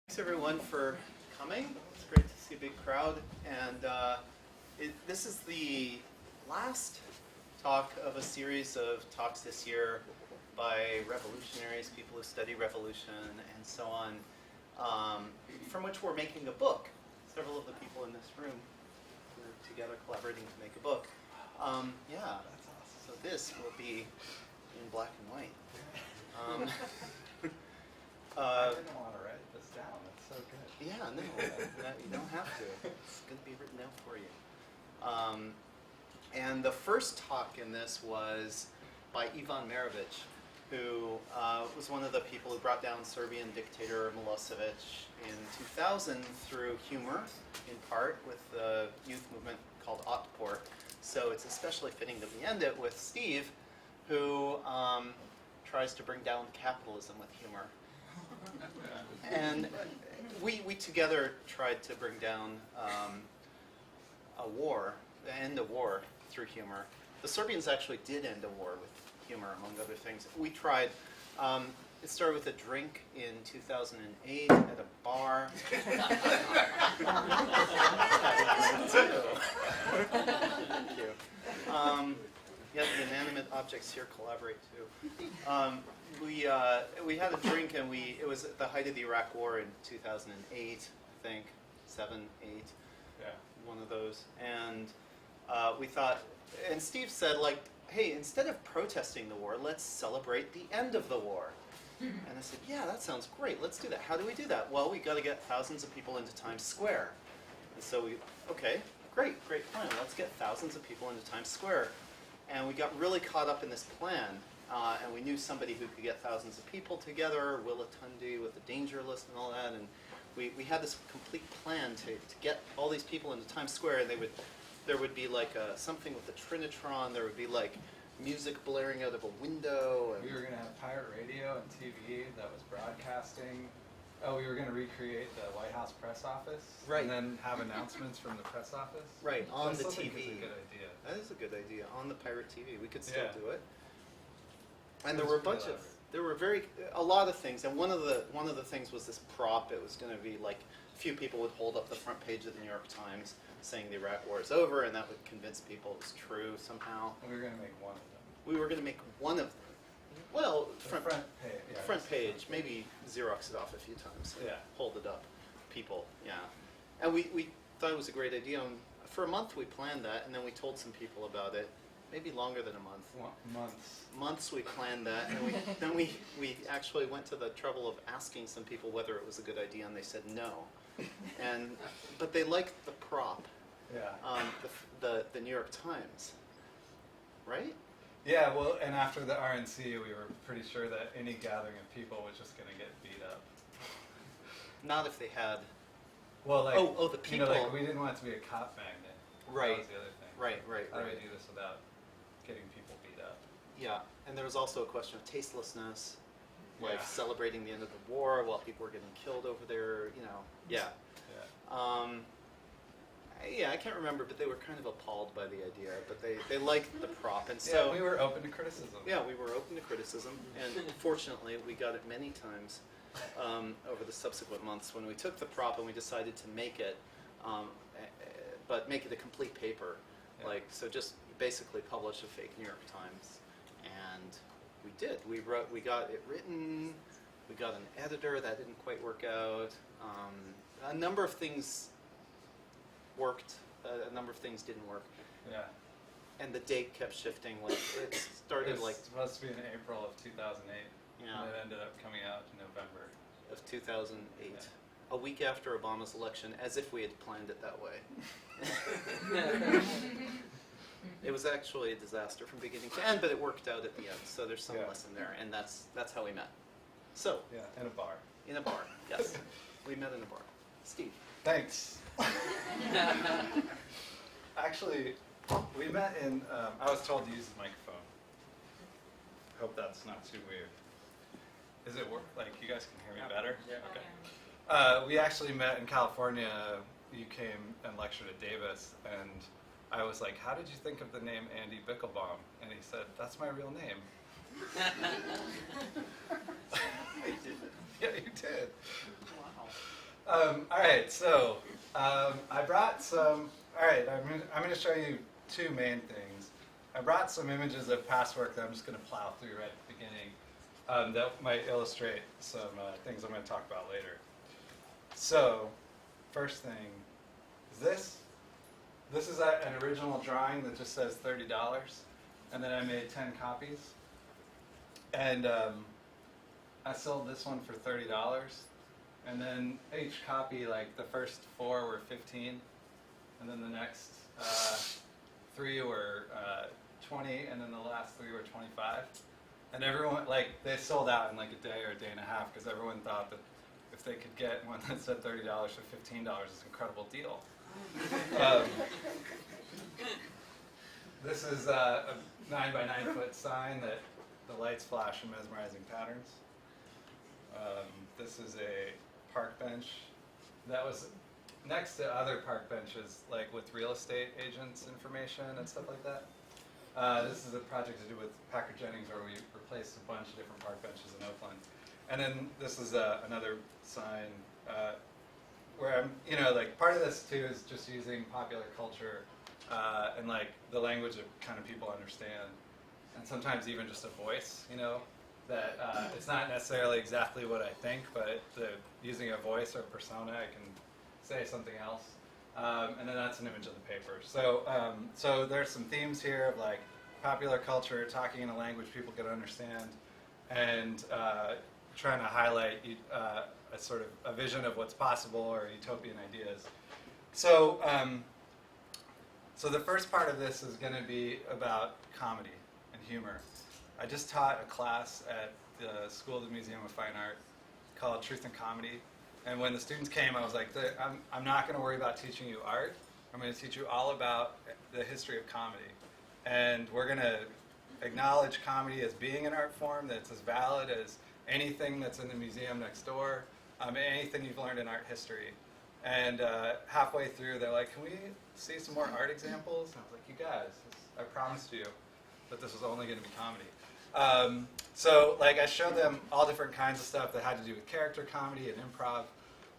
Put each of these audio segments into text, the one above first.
Thanks everyone for coming. It's great to see a big crowd. And this is the last talk of a series of talks this year by revolutionaries, people who study revolution, and so on, from which we're making a book. Several of the people in this room were together collaborating to make a book. Yeah, that's awesome. So this will be in black and white. I didn't want to write this down. It's so good. Yeah, no, you don't have to. It's going to be written out for you. And the first talk in this was by Yvonne Maravich, who was one of the people who brought down Serbian dictator Milosevic in 2000 through humor, in part, with the youth movement called Otpor. So it's especially fitting that we end it with Steve, who tries to bring down capitalism with humor. And we together tried to bring down a war, end a war through humor. The Serbians actually did end a war with humor, among other things. We tried. It started with a drink in 2008 at a bar. Thank you. Yeah, the inanimate objects here collaborate too. We had a drink, and it was at the height of the Iraq War in 2008, I think, 7, 8, Yeah. one of those. And we thought, and Steve said, like, hey, instead of protesting the war, let's celebrate the end of the war. And I said, yeah, that sounds great. Let's do that. How do we do that? Well, we got to get thousands of people into Times Square. And so okay, great plan. Let's get thousands of people into Times Square. And we got really caught up in this plan. And we knew somebody who could get thousands of people together, Willa Tundi with the danger list and all that. And we had this complete plan to get all these people into Times Square. And there would be like something with the Trinitron. There would be like music blaring out of a window. And We were going to have pirate radio and TV that was broadcasting. Oh, we were going to recreate the White House press office. Right. And then have announcements from the press office. Right, on the I still TV. think it's a good idea. That is a good idea, on the pirate TV. We could still Yeah. do it. And there were a lot of things, and one of the things was this prop. It was going to be like a few people would hold up the front page of the New York Times saying the Iraq War is over, and that would convince people it was true somehow. And we were going to make one of them. We were going to make one of them. Well, The front page. Yeah, front page, maybe Xerox it off a few times. Yeah. Hold it up, people, yeah. And we thought it was a great idea. And for a month we planned that, and then we told some people about it. Maybe longer than a month. Months. Months we planned that, and then we actually went to the trouble of asking some people whether it was a good idea, and they said no. But they liked the prop, Yeah. the New York Times, right? Yeah, well, and after the RNC, we were pretty sure that any gathering of people was just going to get beat up. Not if they had. Well, like, the you know, people. like, we didn't want it to be a cop magnet. Right. That was the other thing. Right. How do we do this without getting people beat up? Yeah, and there was also a question of tastelessness, like Yeah. celebrating the end of the war while people were getting killed over there. Yeah. Yeah. I can't remember, but they were kind of appalled by the idea, but they liked the prop, and so Yeah, we were open to criticism. yeah, we were open to criticism, and fortunately, we got it many times over the subsequent months when we took the prop and we decided to make it, but make it a complete paper, Yeah. so just basically publish a fake New York Times, and we did. We got it written. We got an editor. That didn't quite work out. A number of things worked. A number of things didn't work. Yeah. And the date kept shifting. Like it started It was like supposed to be in April of 2008. Yeah. And it ended up coming out in November. of 2008, Yeah. a week after Obama's election, as if we had planned it that way. It was actually a disaster from beginning to end, but it worked out at the end. So there's some Yeah. lesson there, and that's how we met. So Yeah, in a bar. in a bar, yes, we met in a bar. Steve. Thanks. Actually, we met in, I was told to use the microphone. Hope that's not too weird. Is it work? Like, you guys can hear me better? Yeah. Okay. We actually met in California. You came and lectured at Davis, and I was like, how did you think of the name Andy Bickelbaum? And he said, that's my real name. I did. Yeah, you did. Wow. All right, so I brought some. All right, I'm going to show you two main things. I brought some images of past work that I'm just going to plow through right at the beginning that might illustrate some things I'm going to talk about later. So, first thing is this. This is an original drawing that just says $30, and then I made 10 copies. And I sold this one for $30. And then each copy, like the first 4 were 15, and then the next 3 were 20, and then the last 3 were 25. And everyone, like, they sold out in like a day or a day and a half because everyone thought that if they could get one that said $30 for $15, it's an incredible deal. This is a 9 by 9 foot sign that the lights flash in mesmerizing patterns. This is a park bench that was next to other park benches, like with real estate agents' information and stuff like that. This is a project to do with Packard Jennings where we replaced a bunch of different park benches in Oakland. And then this is another sign where I'm, like part of this too is just using popular culture and like the language that kind of people understand. And sometimes even just a voice, that it's not necessarily exactly what I think, but using a voice or persona, I can say something else. And then that's an image of the paper. So there's some themes here of like popular culture, talking in a language people can understand, and trying to highlight a sort of a vision of what's possible or utopian ideas. So the first part of this is going to be about comedy and humor. I just taught a class at the School of the Museum of Fine Art called Truth and Comedy. And when the students came, I was like, I'm not going to worry about teaching you art. I'm going to teach you all about the history of comedy. And we're going to acknowledge comedy as being an art form that's as valid as anything that's in the museum next door, anything you've learned in art history. And halfway through, they're like, can we see some more art examples? And I was like, you guys, I promised you that this was only going to be comedy. So like I showed them all different kinds of stuff that had to do with character comedy and improv,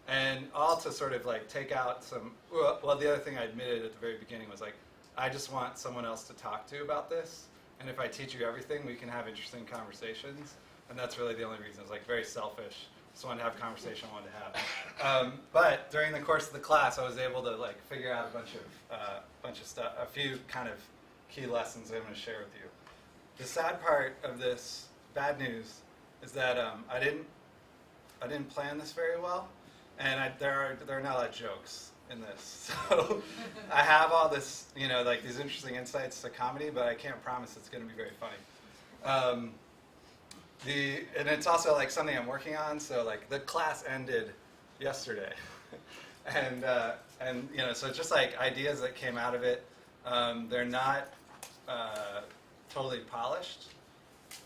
and all to sort of like take out some, well the other thing I admitted at the very beginning was like, I just want someone else to talk to about this, and if I teach you everything, we can have interesting conversations, and that's really the only reason. It's like very selfish, just wanted to have a conversation I wanted to have. But during the course of the class, I was able to like figure out a bunch of stuff, a few kind of key lessons I'm going to share with you. The sad part of this bad news is that I didn't plan this very well, and there are not a lot of jokes in this. So I have all this, like these interesting insights to comedy, but I can't promise it's going to be very funny. And it's also like something I'm working on. So like the class ended yesterday, and so it's just like ideas that came out of it. They're not totally polished,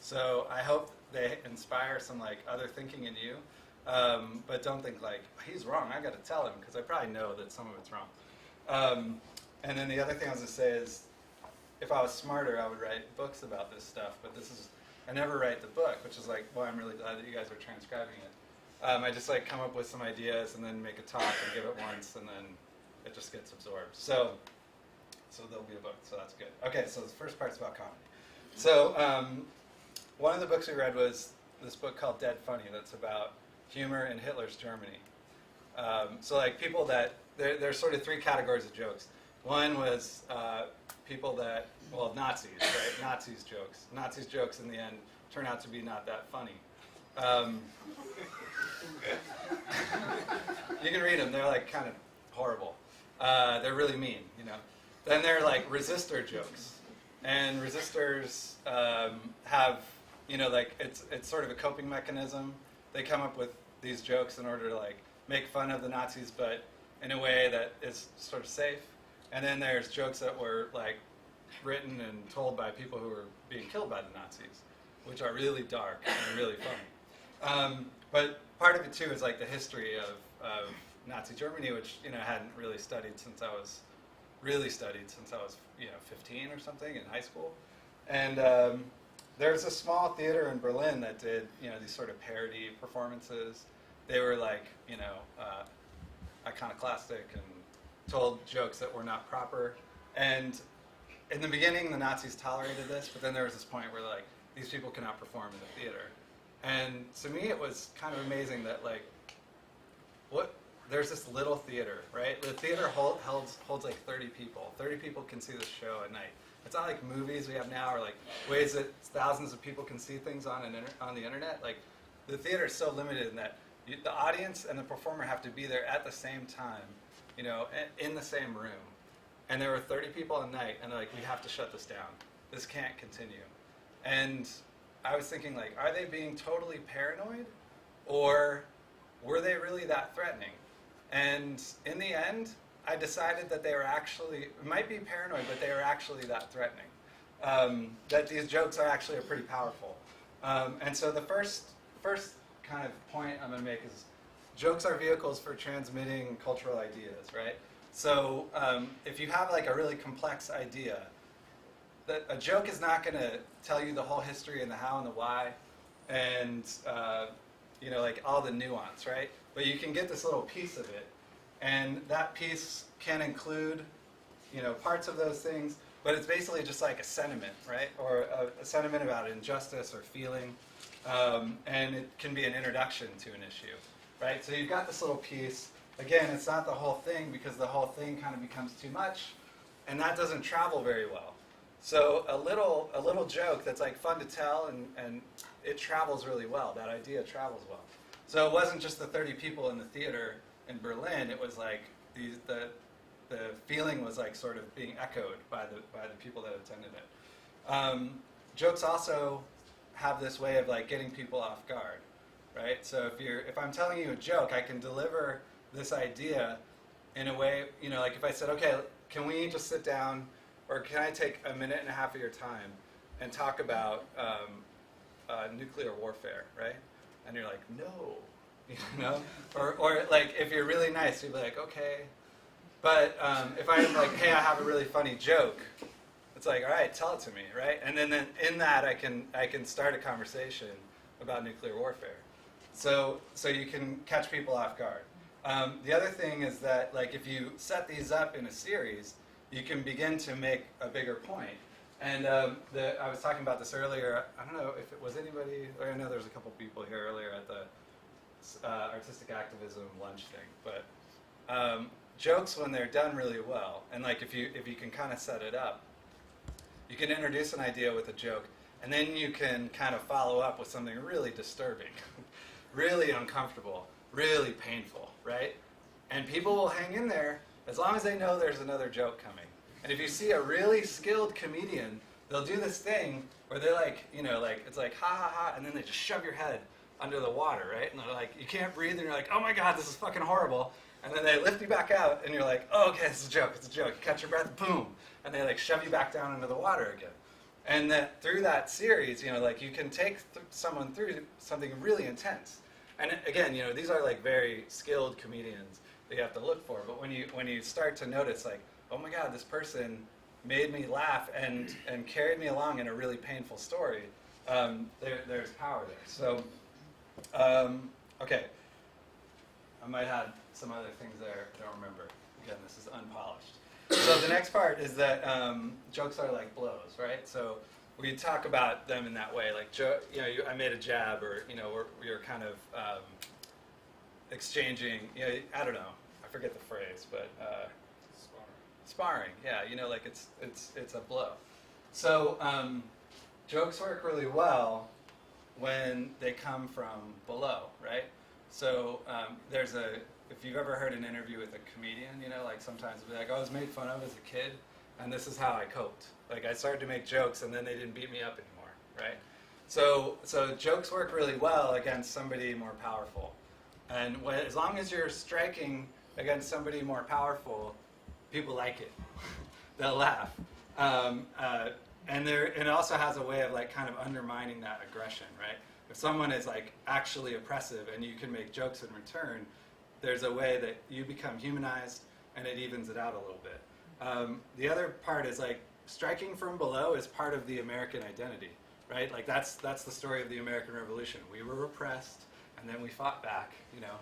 so I hope they inspire some like other thinking in you, but don't think like he's wrong, I got to tell him, because I probably know that some of it's wrong. And then the other thing I was going to say is, if I was smarter, I would write books about this stuff, but I never write the book, which is like, well, I'm really glad that you guys are transcribing it. I just like come up with some ideas and then make a talk and give it once, and then it just gets absorbed. So there'll be a book, so that's good. Okay, so the first part's about comedy. So one of the books we read was this book called Dead Funny that's about humor in Hitler's Germany. So like people that, there's sort of 3 categories of jokes. One was people that, Nazis, right? Nazis jokes. Nazis jokes in the end turn out to be not that funny. You can read them, they're like kind of horrible. They're really mean, Then there are like resistor jokes, and resistors have, like it's sort of a coping mechanism. They come up with these jokes in order to like make fun of the Nazis, but in a way that is sort of safe. And then there's jokes that were like written and told by people who were being killed by the Nazis, which are really dark and really funny. But part of it too is like the history of Nazi Germany, which hadn't really studied since I was 15 or something in high school. And there's a small theater in Berlin that did these sort of parody performances. They were like iconoclastic and told jokes that were not proper. And in the beginning, the Nazis tolerated this, but then there was this point where like these people cannot perform in the theater. And to me, it was kind of amazing that like there's this little theater, right? The theater holds like 30 people. 30 people can see the show at night. It's not like movies we have now, or like ways that thousands of people can see things on the internet. Like the theater is so limited in that the audience and the performer have to be there at the same time, you know, in the same room. And there were 30 people a night, and they're like, we have to shut this down. This can't continue. And I was thinking, like, are they being totally paranoid, or were they really that threatening? And in the end, I decided that they were actually, it might be paranoid, but they were actually that threatening. That these jokes are actually pretty powerful. And so the first kind of point I'm going to make is jokes are vehicles for transmitting cultural ideas, right? So if you have like a really complex idea, a joke is not going to tell you the whole history and the how and the why and you know, like all the nuance, right? But you can get this little piece of it, and that piece can include, you know, parts of those things, but it's basically just like a sentiment, right? Or a sentiment about injustice or feeling, and it can be an introduction to an issue, right? So you've got this little piece. Again, it's not the whole thing, because the whole thing kind of becomes too much, and that doesn't travel very well. So a little joke that's like fun to tell, and it travels really well. That idea travels well. So it wasn't just the 30 people in the theater in Berlin. It was like the feeling was like sort of being echoed by the people that attended it. Jokes also have this way of like getting people off guard, right? So if I'm telling you a joke, I can deliver this idea in a way, you know, like if I said, okay, can we just sit down, or can I take a minute and a half of your time and talk about nuclear warfare, right? And you're like, no, you know? or like, if you're really nice, you'd be like, okay. But if I'm like, hey, I have a really funny joke, it's like, all right, tell it to me, right? And then in that, I can start a conversation about nuclear warfare. So you can catch people off guard. The other thing is that, like, if you set these up in a series, you can begin to make a bigger point. And I was talking about this earlier. I don't know if it was anybody, or I know there was a couple people here earlier at the artistic activism lunch thing. But jokes, when they're done really well, and like if you can kind of set it up, you can introduce an idea with a joke, and then you can kind of follow up with something really disturbing, really uncomfortable, really painful, right? And people will hang in there as long as they know there's another joke coming. And if you see a really skilled comedian, they'll do this thing where they're like, you know, like, it's like, ha ha ha, and then they just shove your head under the water, right? And they're like, you can't breathe, and you're like, oh my God, this is fucking horrible. And then they lift you back out, and you're like, oh, okay, it's a joke. You catch your breath, boom. And they like shove you back down into the water again. And that through that series, you know, like you can take someone through something really intense. And again, you know, these are like very skilled comedians that you have to look for. But when you start to notice, like, oh my God, this person made me laugh and carried me along in a really painful story, there's power there. So, okay. I might have some other things there, I don't remember. Again, this is unpolished. So the next part is that jokes are like blows, right? So we talk about them in that way, like, you know, I made a jab, or, you know, we're kind of exchanging, you know, I don't know, I forget the phrase, but sparring, yeah, you know, like it's a blow. So jokes work really well when they come from below, right? So if you've ever heard an interview with a comedian, you know, like sometimes it'll be like, oh, I was made fun of as a kid, and this is how I coped. Like, I started to make jokes, and then they didn't beat me up anymore, right? So jokes work really well against somebody more powerful. And as long as you're striking against somebody more powerful, people like it. They'll laugh. And it also has a way of like kind of undermining that aggression, right? If someone is like actually oppressive and you can make jokes in return, there's a way that you become humanized, and it evens it out a little bit. The other part is like striking from below is part of the American identity, right? Like that's the story of the American Revolution. We were repressed, and then we fought back. You know,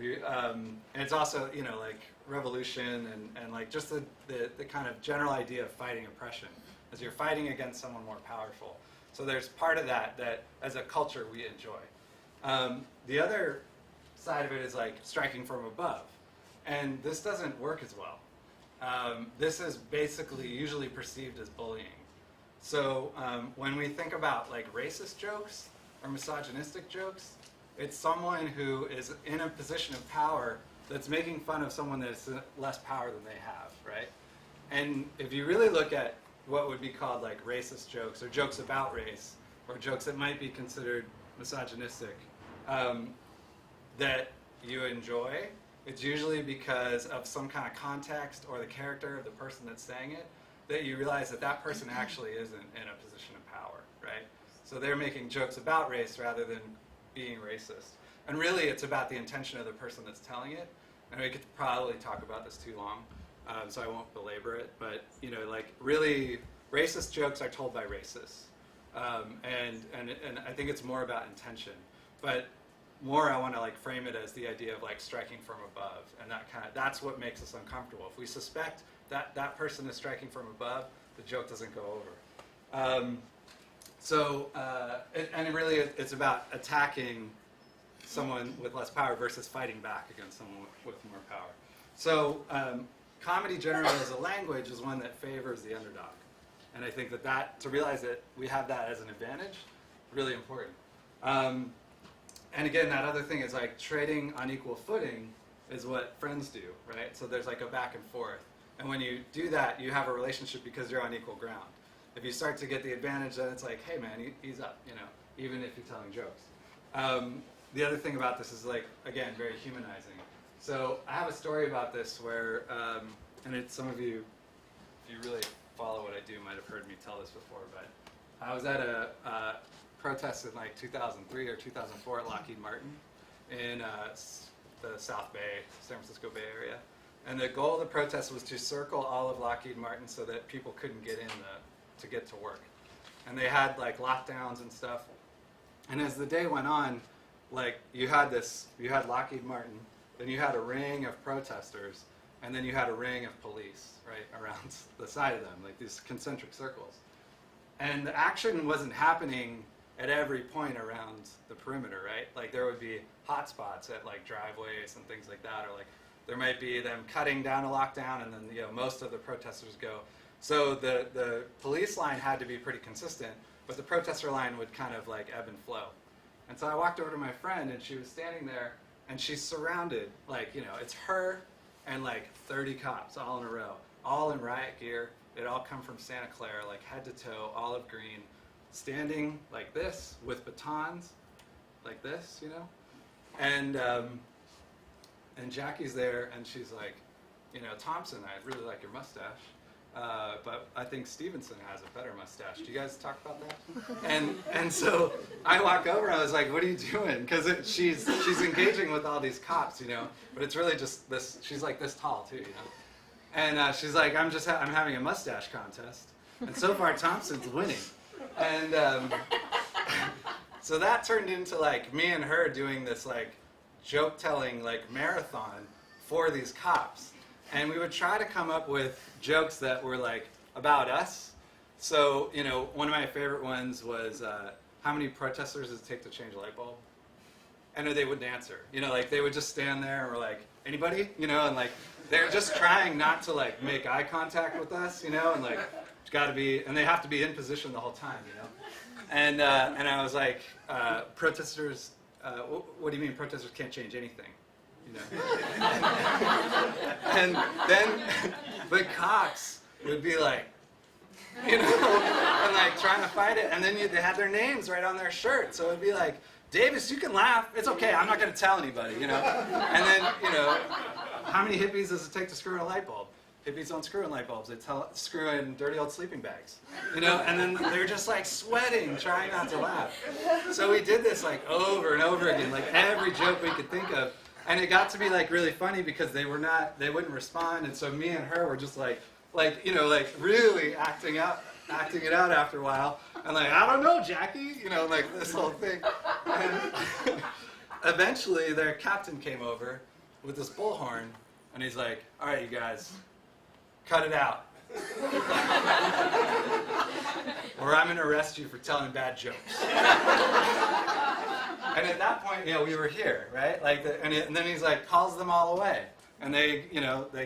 And it's also, you know, like revolution and like just the kind of general idea of fighting oppression, as you're fighting against someone more powerful. So there's part of that as a culture we enjoy. The other side of it is like striking from above. And this doesn't work as well. This is basically usually perceived as bullying. So when we think about like racist jokes or misogynistic jokes, it's someone who is in a position of power that's making fun of someone that's less power than they have, right? And if you really look at what would be called like racist jokes or jokes about race or jokes that might be considered misogynistic that you enjoy, it's usually because of some kind of context or the character of the person that's saying it, that you realize that that person actually isn't in a position of power, right? So they're making jokes about race rather than being racist. And really it's about the intention of the person that's telling it. And we could probably talk about this too long, so I won't belabor it. But, you know, like really racist jokes are told by racists. And I think it's more about intention. But more I want to like frame it as the idea of like striking from above, and that's what makes us uncomfortable. If we suspect that that person is striking from above, the joke doesn't go over. And really it's about attacking someone with less power versus fighting back against someone with more power. So comedy generally as a language is one that favors the underdog, and I think that to realize that we have that as an advantage, really important. And again, that other thing is like trading on equal footing is what friends do, right? So there's like a back and forth. And when you do that, you have a relationship because you're on equal ground. If you start to get the advantage, then it's like, hey man, ease up, you know, even if you're telling jokes. The other thing about this is like, again, very humanizing. So I have a story about this where, and it's some of you, if you really follow what I do, might have heard me tell this before, but I was at a protest in like 2003 or 2004 at Lockheed Martin in the South Bay, San Francisco Bay Area. And the goal of the protest was to circle all of Lockheed Martin so that people couldn't get in to get to work. And they had like lockdowns and stuff. And as the day went on, like you had Lockheed Martin, then you had a ring of protesters, and then you had a ring of police, right, around the side of them, like these concentric circles. And the action wasn't happening at every point around the perimeter, right? Like there would be hot spots at like driveways and things like that, or like there might be them cutting down a lockdown and then, you know, most of the protesters go. So the police line had to be pretty consistent, but the protester line would kind of like ebb and flow. And so I walked over to my friend and she was standing there and she's surrounded, like, you know, it's her and like 30 cops all in a row, all in riot gear. They'd all come from Santa Clara, like head to toe, olive green, standing like this with batons, like this, you know? And Jackie's there and she's like, you know, Thompson, I really like your mustache. But I think Stevenson has a better mustache. Do you guys talk about that? And so I walk over and I was like, what are you doing? Because she's engaging with all these cops, you know, but it's really just this, she's like this tall too, you know. And she's like, I'm having a mustache contest. And so far Thompson's winning. And so that turned into like me and her doing this like joke telling like marathon for these cops. And we would try to come up with jokes that were like about us. So, you know, one of my favorite ones was, how many protesters does it take to change a light bulb? And they wouldn't answer. You know, like they would just stand there and we're like, anybody? You know, and like they're just trying not to like make eye contact with us, you know, and like it's got to be, and they have to be in position the whole time, you know. And I was like, protesters, what do you mean protesters can't change anything? You know? And then the cops would be like, you know, and like trying to fight it, and then they had their names right on their shirt, so it'd be like, Davis, you can laugh, it's okay, I'm not going to tell anybody, you know. And then, you know, how many hippies does it take to screw in a light bulb? Hippies don't screw in light bulbs, they screw in dirty old sleeping bags, you know, and then they're just like sweating, trying not to laugh. So we did this like over and over again, like every joke we could think of. And it got to be like really funny because they wouldn't respond, and so me and her were just like you know, like really acting it out after a while, and like, I don't know, Jackie, you know, like this whole thing. eventually their captain came over with this bullhorn, and he's like, all right, you guys, cut it out. Or I'm going to arrest you for telling bad jokes. And at that point, we were here, right? And then he's like, calls them all away. And they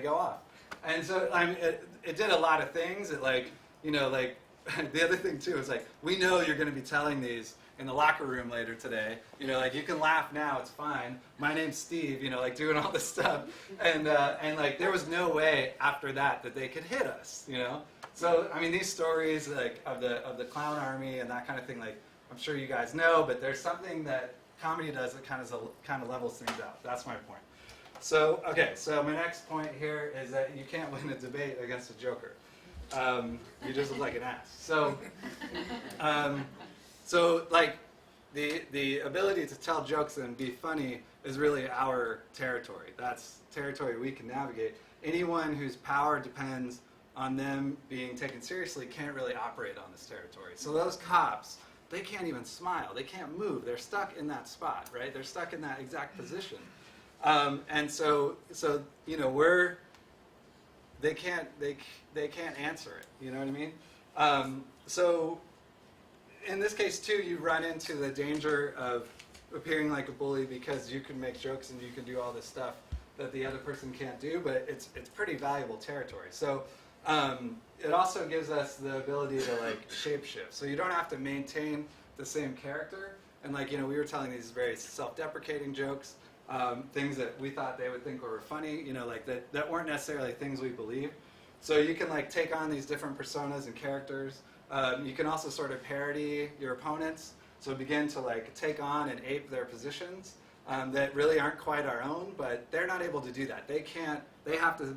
go off. And so, it did a lot of things. It the other thing too is we know you're going to be telling these in the locker room later today. You can laugh now, it's fine. My name's Steve, doing all this stuff. And there was no way after that they could hit us, So, these stories of the clown army and that kind of thing, I'm sure you guys know, but there's something that comedy does that kind of levels things out. That's my point. So, okay, so my next point here is that you can't win a debate against a joker. You just look like an ass. So, the ability to tell jokes and be funny is really our territory. That's territory we can navigate. Anyone whose power depends on them being taken seriously can't really operate on this territory. So those cops, they can't even smile. They can't move. They're stuck in that spot, right? They're stuck in that exact position. And so they can't answer it. You know what I mean? So in this case too, you run into the danger of appearing like a bully because you can make jokes and you can do all this stuff that the other person can't do, but it's pretty valuable territory. So it also gives us the ability to shapeshift. So you don't have to maintain the same character. And we were telling these very self-deprecating jokes, things that we thought they would think were funny, that weren't necessarily things we believe. So you can take on these different personas and characters. You can also sort of parody your opponents. So begin to take on and ape their positions that really aren't quite our own, but they're not able to do that. They have to,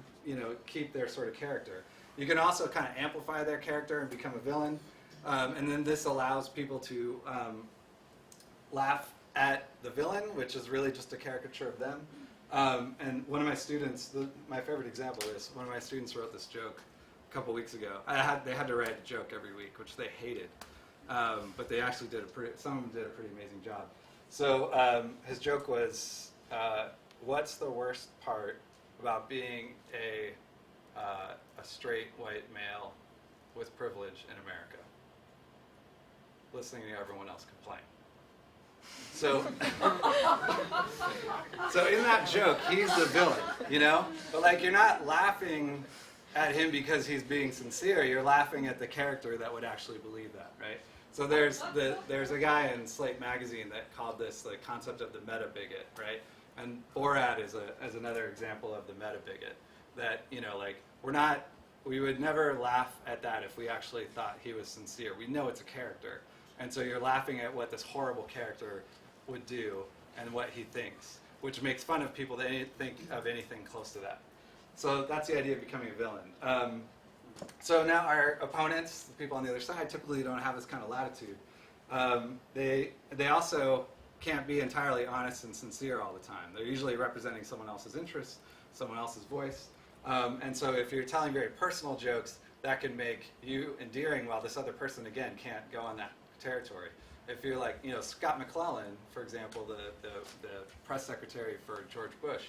keep their sort of character. You can also kind of amplify their character and become a villain. And then this allows people to laugh at the villain, which is really just a caricature of them. And one of my students, my favorite example is one of my students wrote this joke a couple weeks ago. They had to write a joke every week, which they hated. But they actually some of them did a pretty amazing job. So his joke was, what's the worst part about being a straight white male with privilege in America? Listening to everyone else complain. So in that joke, he's the villain, But you're not laughing at him because he's being sincere. You're laughing at the character that would actually believe that, right? So there's a guy in Slate magazine that called this the concept of the Meta Bigot, right? And Borat is another example of the Meta Bigot. That we would never laugh at that if we actually thought he was sincere. We know it's a character. And so you're laughing at what this horrible character would do and what he thinks, which makes fun of people that think of anything close to that. So that's the idea of becoming a villain. So now our opponents, the people on the other side, typically don't have this kind of latitude. They also can't be entirely honest and sincere all the time. They're usually representing someone else's interests, someone else's voice. And so if you're telling very personal jokes, that can make you endearing while this other person, again, can't go on that territory. If you're Scott McClellan, for example, the press secretary for George Bush,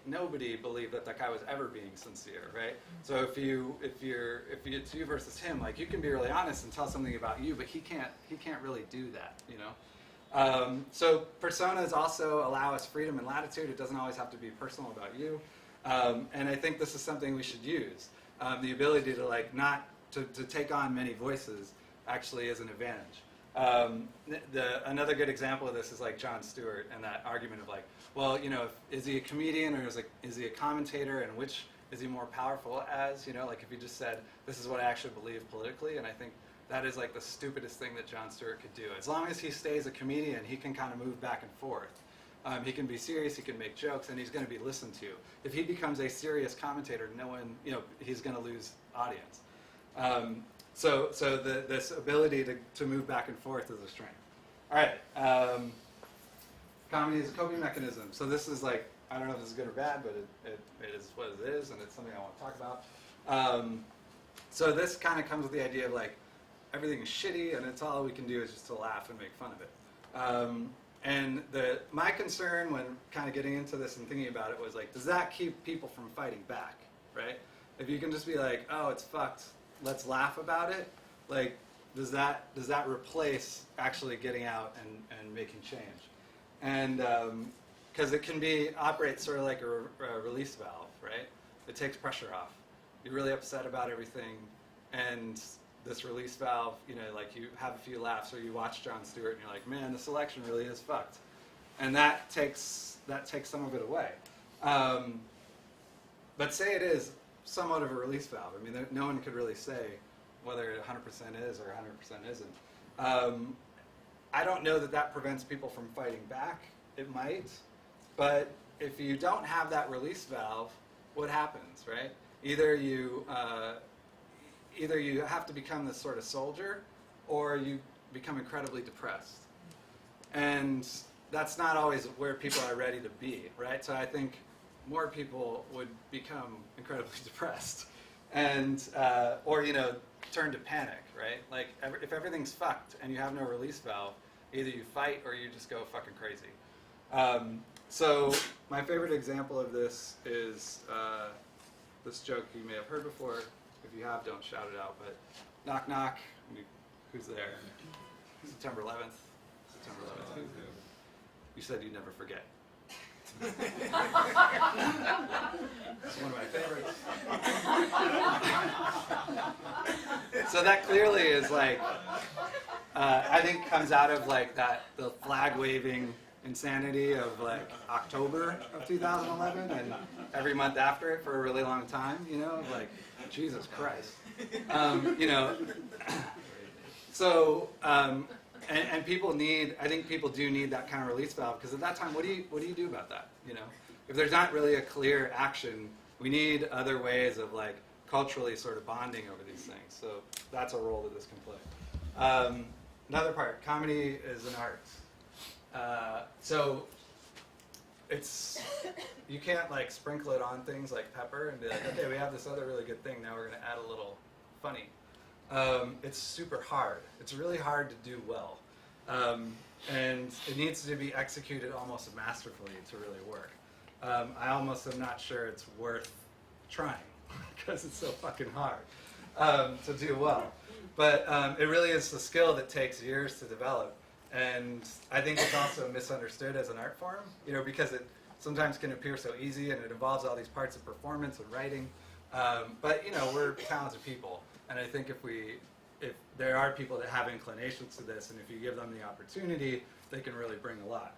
nobody believed that guy was ever being sincere, right? So if it's you versus him, you can be really honest and tell something about you, but he can't really do that, So personas also allow us freedom and latitude. It doesn't always have to be personal about you. And I think this is something we should use. The ability to not to take on many voices actually is an advantage. Another good example of this is Jon Stewart and that argument of is he a comedian or is he a commentator, and which is he more powerful as? If he just said, this is what I actually believe politically, and I think that is the stupidest thing that Jon Stewart could do. As long as he stays a comedian, he can kind of move back and forth. He can be serious, he can make jokes, and he's going to be listened to. If he becomes a serious commentator, no one, he's going to lose audience. So this ability to move back and forth is a strength. All right. Comedy is a coping mechanism. So this is I don't know if this is good or bad, but it is what it is, and it's something I want to talk about. So this kind of comes with the idea of everything is shitty, and it's all we can do is just to laugh and make fun of it. And my concern when kind of getting into this and thinking about it was like, does that keep people from fighting back, right? If you can just be like, oh, it's fucked, let's laugh about it, like, does that replace actually getting out and making change? And because it can operate sort of like a release valve, right? It takes pressure off. You're really upset about everything, and this release valve, like you have a few laughs, or you watch Jon Stewart and you're like, man, this election really is fucked. And that takes some of it away. But say it is somewhat of a release valve. I mean, no one could really say whether it 100% is or 100% isn't. I don't know that prevents people from fighting back. It might. But if you don't have that release valve, what happens, right? Either you have to become this sort of soldier, or you become incredibly depressed. And that's not always where people are ready to be, right? So I think more people would become incredibly depressed, and or turn to panic, right? Like if everything's fucked and you have no release valve, either you fight or you just go fucking crazy. So my favorite example of this is this joke you may have heard before. If you have, don't shout it out, but knock knock, who's there? September 11th. September 11th. You said you'd never forget. It's one of my favorites. So that clearly is like, I think comes out of like the flag waving insanity of like October of 2011 and every month after it for a really long time, like Jesus Christ. So and people I think people do need that kind of release valve, because at that time, what do you do about that? If there's not really a clear action, we need other ways of like culturally sort of bonding over these things. So that's a role that this can play. Another part, comedy is an art. So you can't like sprinkle it on things like pepper and be like, okay, we have this other really good thing, now we're going to add a little funny. It's super hard. It's really hard to do well. And it needs to be executed almost masterfully to really work. I almost am not sure it's worth trying because it's so fucking hard to do well. But it really is a skill that takes years to develop. And I think it's also misunderstood as an art form, because it sometimes can appear so easy and it involves all these parts of performance and writing. But we're talented people, and I think if there are people that have inclinations to this, and if you give them the opportunity, they can really bring a lot.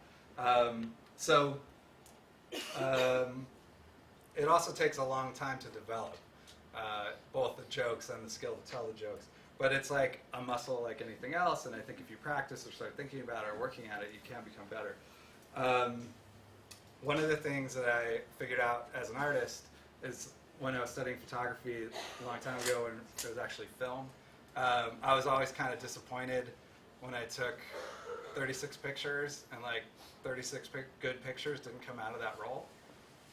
It also takes a long time to develop, both the jokes and the skill to tell the jokes. But it's like a muscle like anything else, and I think if you practice or start thinking about it or working at it, you can become better. One of the things that I figured out as an artist is when I was studying photography a long time ago, when it was actually film, I was always kind of disappointed when I took 36 pictures and like 36 good pictures didn't come out of that roll.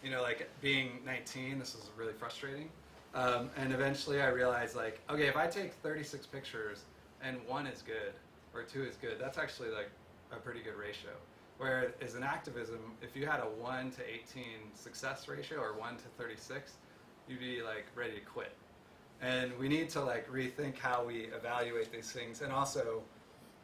Like being 19, this was really frustrating. And eventually I realized, like, okay, if I take 36 pictures and 1 is good or 2 is good, that's actually like a pretty good ratio. Whereas in activism, if you had a 1 to 18 success ratio or 1 to 36, you'd be like ready to quit. And we need to like rethink how we evaluate these things. And also,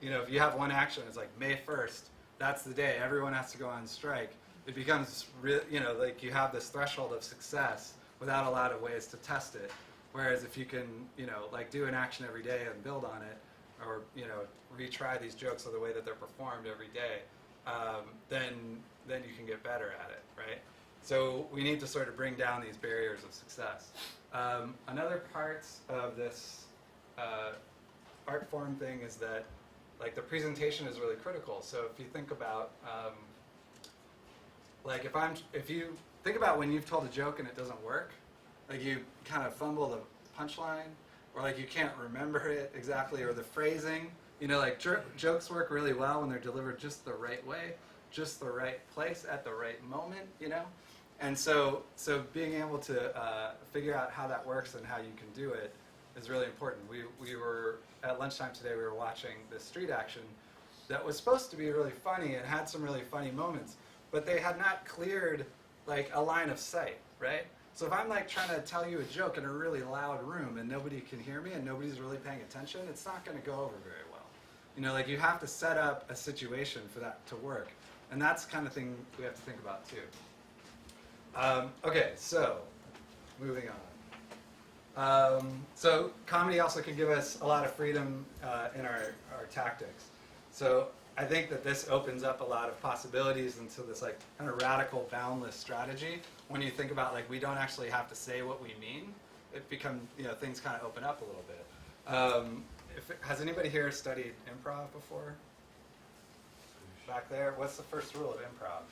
if you have one action, it's like May 1st, that's the day everyone has to go on strike. It becomes like you have this threshold of success without a lot of ways to test it. Whereas if you can, like do an action every day and build on it, or, retry these jokes of the way that they're performed every day, then you can get better at it, right? So we need to sort of bring down these barriers of success. Another part of this art form thing is that, like, the presentation is really critical. So if you think about, like, if you think about when you've told a joke and it doesn't work, like you kind of fumble the punchline, or like you can't remember it exactly, or the phrasing. Like jokes work really well when they're delivered just the right way, just the right place at the right moment, And so being able to figure out how that works and how you can do it is really important. We were at lunchtime today. We were watching this street action, that was supposed to be really funny and had some really funny moments, but they had not cleared like a line of sight, right? So if I'm like trying to tell you a joke in a really loud room and nobody can hear me and nobody's really paying attention, it's not going to go over very well. You know, like you have to set up a situation for that to work. And that's the kind of thing we have to think about too. Okay, so moving on. So comedy also can give us a lot of freedom in our tactics. So I think that this opens up a lot of possibilities into this like kind of radical, boundless strategy. When you think about like we don't actually have to say what we mean, it becomes, you know, things kind of open up a little bit. Has anybody here studied improv before? Back there, what's the first rule of improv?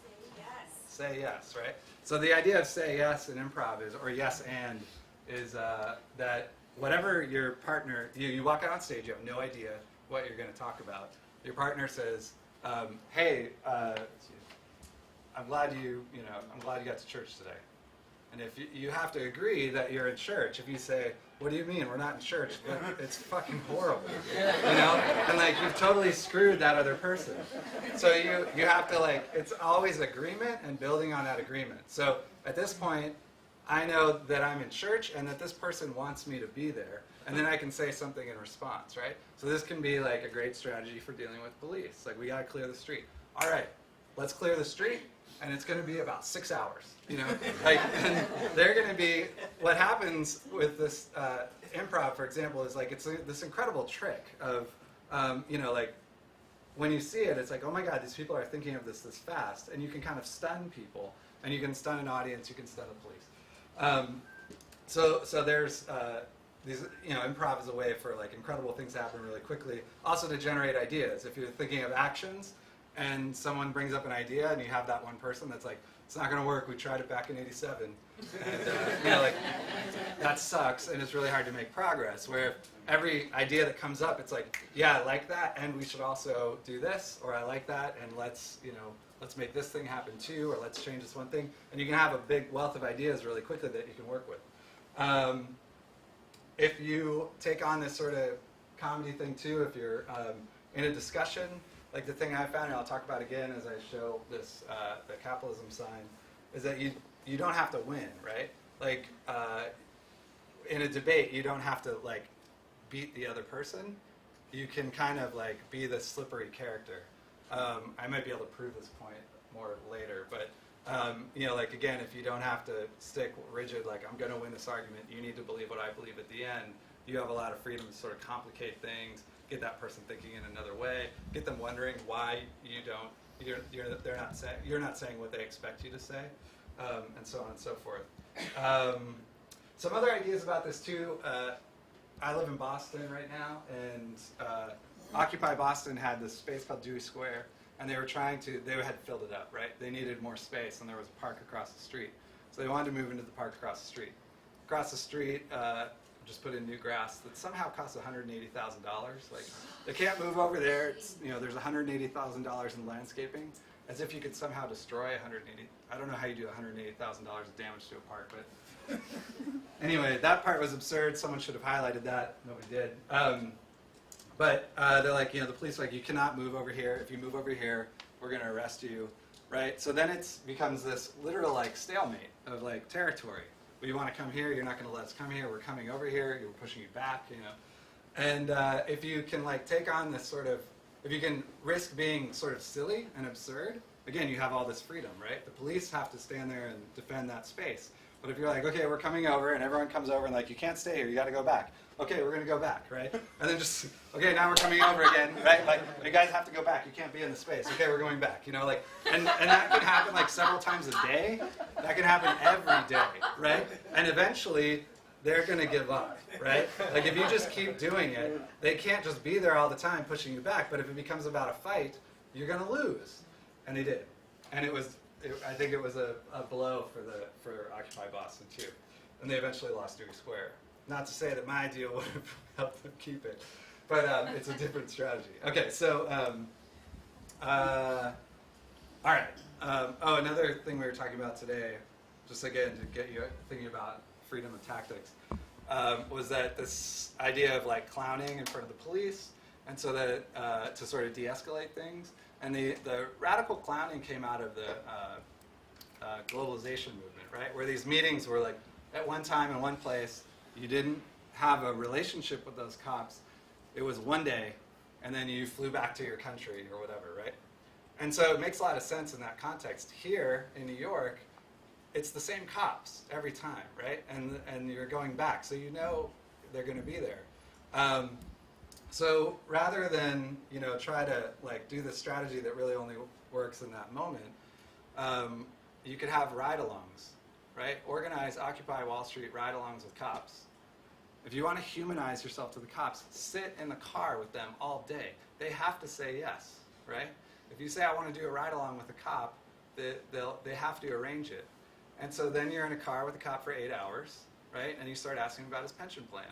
Say yes. Say yes, right? So the idea of say yes in improv is, or yes and, is that whatever your partner, you walk out on stage, you have no idea what you're going to talk about. Your partner says, hey, I'm glad you got to church today. And if you have to agree that you're in church, if you say, what do you mean we're not in church? It's fucking horrible, you know? And like you've totally screwed that other person. So you have to like, it's always agreement and building on that agreement. So at this point, I know that I'm in church and that this person wants me to be there. And then I can say something in response, right? So this can be like a great strategy for dealing with police. Like we gotta clear the street. All right, let's clear the street. And it's going to be about 6 hours, you know. Like, and they're going to be. What happens with this improv, for example, is like it's this incredible trick of, you know, like when you see it, it's like, oh my God, these people are thinking of this fast, and you can kind of stun people, and you can stun an audience, you can stun the police. So there's these, you know, improv is a way for like incredible things to happen really quickly. Also to generate ideas. If you're thinking of actions, and someone brings up an idea, and you have that one person that's like, it's not going to work, we tried it back in '87. And, you know, like, that sucks, and it's really hard to make progress. Where every idea that comes up, it's like, yeah, I like that, and we should also do this, or I like that, and let's make this thing happen too, or let's change this one thing. And you can have a big wealth of ideas really quickly that you can work with. If you take on this sort of comedy thing too, if you're in a discussion, like the thing I found, and I'll talk about again as I show this, the capitalism sign, is that you don't have to win, right? Like in a debate, you don't have to like beat the other person. You can kind of like be the slippery character. I might be able to prove this point more later, but you know, like again, if you don't have to stick rigid, like I'm going to win this argument, you need to believe what I believe at the end. You have a lot of freedom to sort of complicate things. Get that person thinking in another way. Get them wondering why you don't. You're not saying what they expect you to say, and so on and so forth. Some other ideas about this too. I live in Boston right now, and Occupy Boston had this space called Dewey Square, and they had filled it up, right? They needed more space, and there was a park across the street, so they wanted to move into the park across the street. Across the street. Just put in new grass that somehow costs $180,000. Like they can't move over there. It's, you know, there's $180,000 in landscaping, as if you could somehow destroy 180. I don't know how you do $180,000 of damage to a park, but anyway, that part was absurd. Someone should have highlighted that. Nobody did. But they're like, you know, the police are like, you cannot move over here. If you move over here, we're going to arrest you, right? So then it becomes this literal like stalemate of like territory. Well, you want to come here, you're not going to let us come here, we're coming over here, you're pushing you back, you know. And if you can like take on this sort of, if you can risk being sort of silly and absurd, again, you have all this freedom, right? The police have to stand there and defend that space. But if you're like, okay, we're coming over, and everyone comes over and like, you can't stay here, you got to go back. Okay, we're going to go back, right? And then just, okay, now we're coming over again, right? Like, you guys have to go back. You can't be in the space. Okay, we're going back, you know, like, and that can happen like several times a day. That can happen every day, right? And eventually, they're going to give up, right? Like, if you just keep doing it, they can't just be there all the time pushing you back. But if it becomes about a fight, you're going to lose. And they did. And I think it was a blow for Occupy Boston, too. And they eventually lost Dewey Square. Not to say that my idea would have helped them keep it, but it's a different strategy. Okay, so, all right. Another thing we were talking about today, just again to get you thinking about freedom of tactics, was that this idea of like clowning in front of the police and so that to sort of de-escalate things. And the radical clowning came out of the globalization movement, right? Where these meetings were like at one time in one place. You didn't have a relationship with those cops. It was one day, and then you flew back to your country or whatever, right? And so it makes a lot of sense in that context. Here in New York, it's the same cops every time, right? And you're going back, so you know they're going to be there. So rather than try to like do this strategy that really only works in that moment, you could have ride-alongs, right? Organize Occupy Wall Street ride-alongs with cops. If you want to humanize yourself to the cops, sit in the car with them all day. They have to say yes, right? If you say, I want to do a ride-along with a cop, they have to arrange it. And so then you're in a car with a cop for 8 hours, right? And you start asking about his pension plan.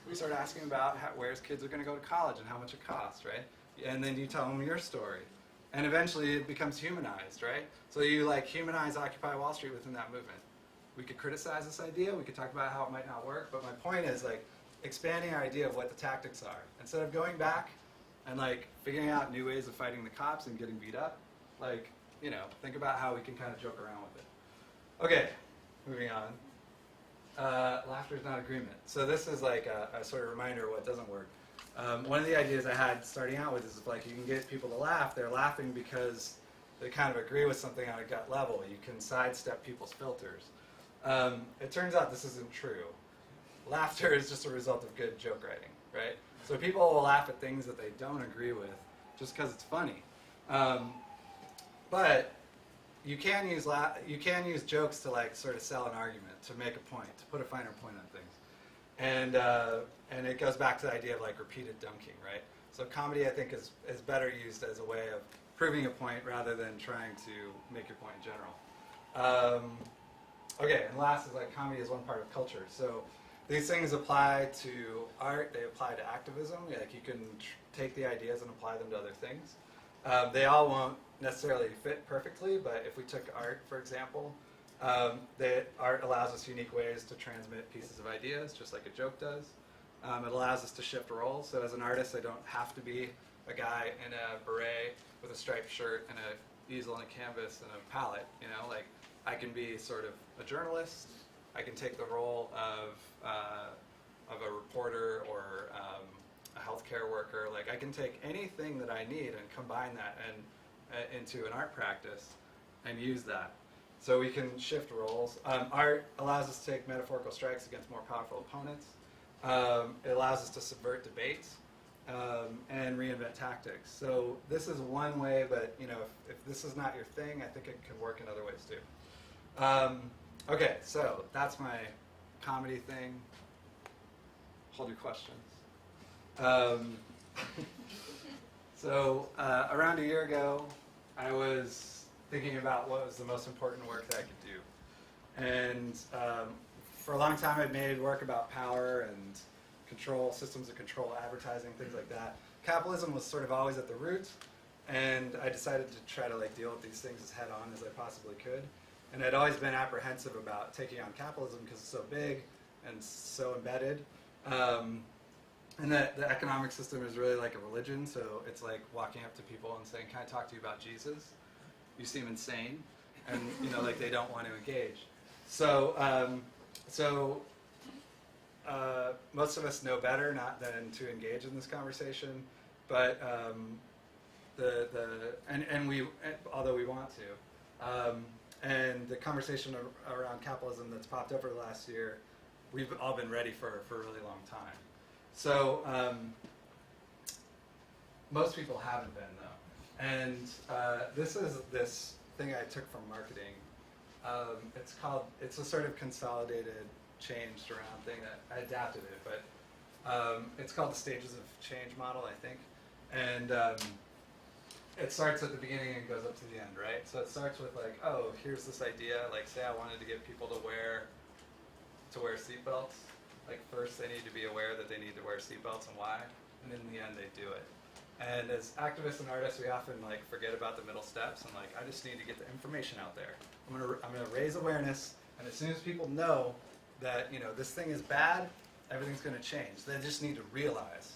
You start asking about where his kids are going to go to college and how much it costs, right? And then you tell him your story. And eventually it becomes humanized, right? So you like humanize Occupy Wall Street within that movement. We could criticize this idea, we could talk about how it might not work, but my point is like expanding our idea of what the tactics are. Instead of going back and like figuring out new ways of fighting the cops and getting beat up, like, think about how we can kind of joke around with it. Okay, moving on. Laughter is not agreement. So this is like a sort of reminder of what doesn't work. One of the ideas I had starting out with is like you can get people to laugh. They're laughing because they kind of agree with something on a gut level. You can sidestep people's filters. It turns out this isn't true. Laughter is just a result of good joke writing, right? So people will laugh at things that they don't agree with just because it's funny. But you can use jokes to like sort of sell an argument, to make a point, to put a finer point on things. And it goes back to the idea of like repeated dunking, right? So comedy, I think, is better used as a way of proving a point rather than trying to make your point in general. Okay, and last is like comedy is one part of culture. So these things apply to art, they apply to activism. Like you can take the ideas and apply them to other things. They all won't necessarily fit perfectly, but if we took art, for example, art allows us unique ways to transmit pieces of ideas, just like a joke does. It allows us to shift roles. So as an artist, I don't have to be a guy in a beret with a striped shirt and an easel and a canvas and a palette. Like I can be sort of a journalist. I can take the role of a reporter or a healthcare worker. Like I can take anything that I need and combine that into an art practice and use that. So we can shift roles. Art allows us to take metaphorical strikes against more powerful opponents. It allows us to subvert debates and reinvent tactics. So this is one way, but if this is not your thing, I think it could work in other ways too. Okay, so that's my comedy thing. Hold your questions. So around a year ago, I was thinking about what was the most important work that I could do. And for a long time I'd made work about power and control, systems of control, advertising, things like that. Capitalism was sort of always at the root, and I decided to try to like deal with these things as head on as I possibly could. And I'd always been apprehensive about taking on capitalism because it's so big and so embedded. And that the economic system is really like a religion, so it's like walking up to people and saying, can I talk to you about Jesus? You seem insane. And like they don't want to engage. So most of us know better not than to engage in this conversation, but although we want to. And the conversation around capitalism that's popped up over the last year, we've all been ready for a really long time. So most people haven't been, though. And this is this thing I took from marketing. It's a sort of consolidated, changed around thing that I adapted it, but it's called the Stages of Change model, I think. And it starts at the beginning and goes up to the end, right? So it starts with like, oh, here's this idea. Like, say I wanted to get people to wear seatbelts. Like, first they need to be aware that they need to wear seatbelts and why, and in the end they do it. And as activists and artists, we often like forget about the middle steps and like, I just need to get the information out there. I'm gonna raise awareness, and as soon as people know that this thing is bad, everything's gonna change. They just need to realize.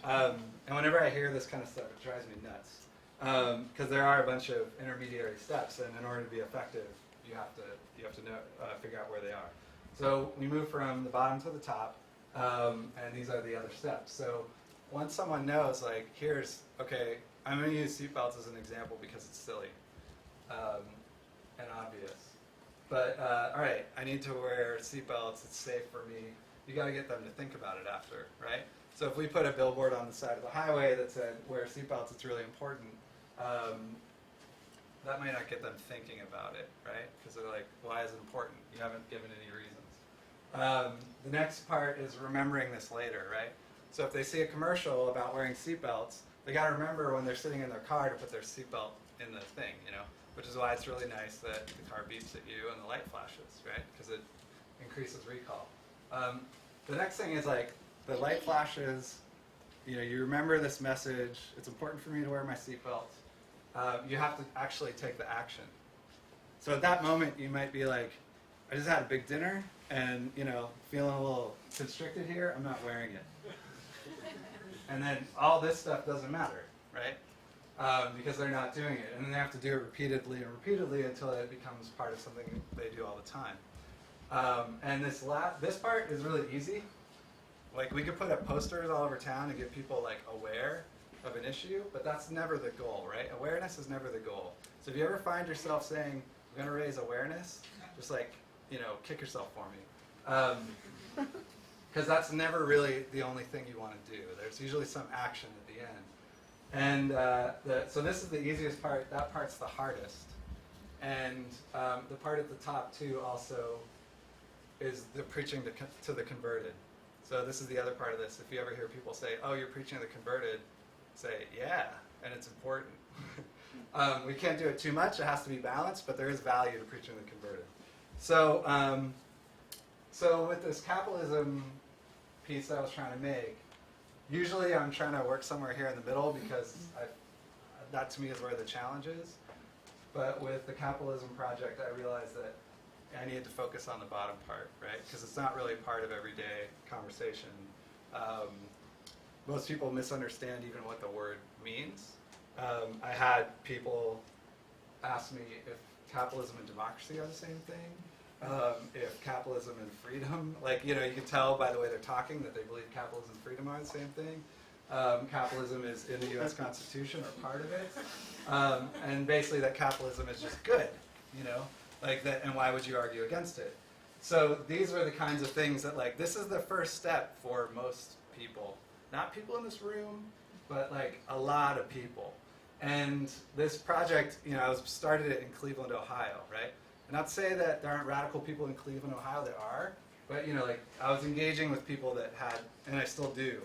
And whenever I hear this kind of stuff, it drives me nuts. Because there are a bunch of intermediary steps, and in order to be effective, you have to know, figure out where they are. So we move from the bottom to the top, and these are the other steps. So once someone knows, like, okay, I'm going to use seatbelts as an example because it's silly and obvious. But, all right, I need to wear seatbelts, it's safe for me. You got to get them to think about it after, right? So if we put a billboard on the side of the highway that said, wear seatbelts, it's really important, that might not get them thinking about it, right? Because they're like, why is it important? You haven't given any reasons. The next part is remembering this later, right? So if they see a commercial about wearing seatbelts, they got to remember when they're sitting in their car to put their seatbelt in the thing, you know? Which is why it's really nice that the car beeps at you and the light flashes, right? Because it increases recall. The next thing is like the light flashes, you know, you remember this message, it's important for me to wear my seatbelt. You have to actually take the action. So at that moment, you might be like, I just had a big dinner and, you know, feeling a little constricted here, I'm not wearing it. And then all this stuff doesn't matter, right? Because they're not doing it. And then they have to do it repeatedly and repeatedly until it becomes part of something they do all the time. And this part is really easy. Like, we could put up posters all over town and get people, like, aware of an issue, but that's never the goal, right? Awareness is never the goal. So if you ever find yourself saying, I'm going to raise awareness, just, like, you know, kick yourself for me. Because that's never really the only thing you want to do. There's usually some action at the end. And so this is the easiest part. That part's the hardest. And the part at the top, too, also is the preaching to the converted. So this is the other part of this. If you ever hear people say, oh, you're preaching to the converted, say, yeah, and it's important. We can't do it too much. It has to be balanced, but there is value to preaching to the converted. So, so with this capitalism piece that I was trying to make, usually I'm trying to work somewhere here in the middle because that to me is where the challenge is. But with the capitalism project, I realized that I needed to focus on the bottom part, right? Because it's not really part of everyday conversation. Most people misunderstand even what the word means. I had people ask me if capitalism and democracy are the same thing. If capitalism and freedom, like, you know, you can tell by the way they're talking that they believe capitalism and freedom are the same thing. Capitalism is in the U.S. Constitution or part of it. And basically that capitalism is just good, you know, like that, and why would you argue against it? So these are the kinds of things that, like, this is the first step for most people. Not people in this room, but like a lot of people. And this project, you know, I started it in Cleveland, Ohio, right? And not to say that there aren't radical people in Cleveland, Ohio, there are, but, you know, like, I was engaging with people that had, and I still do,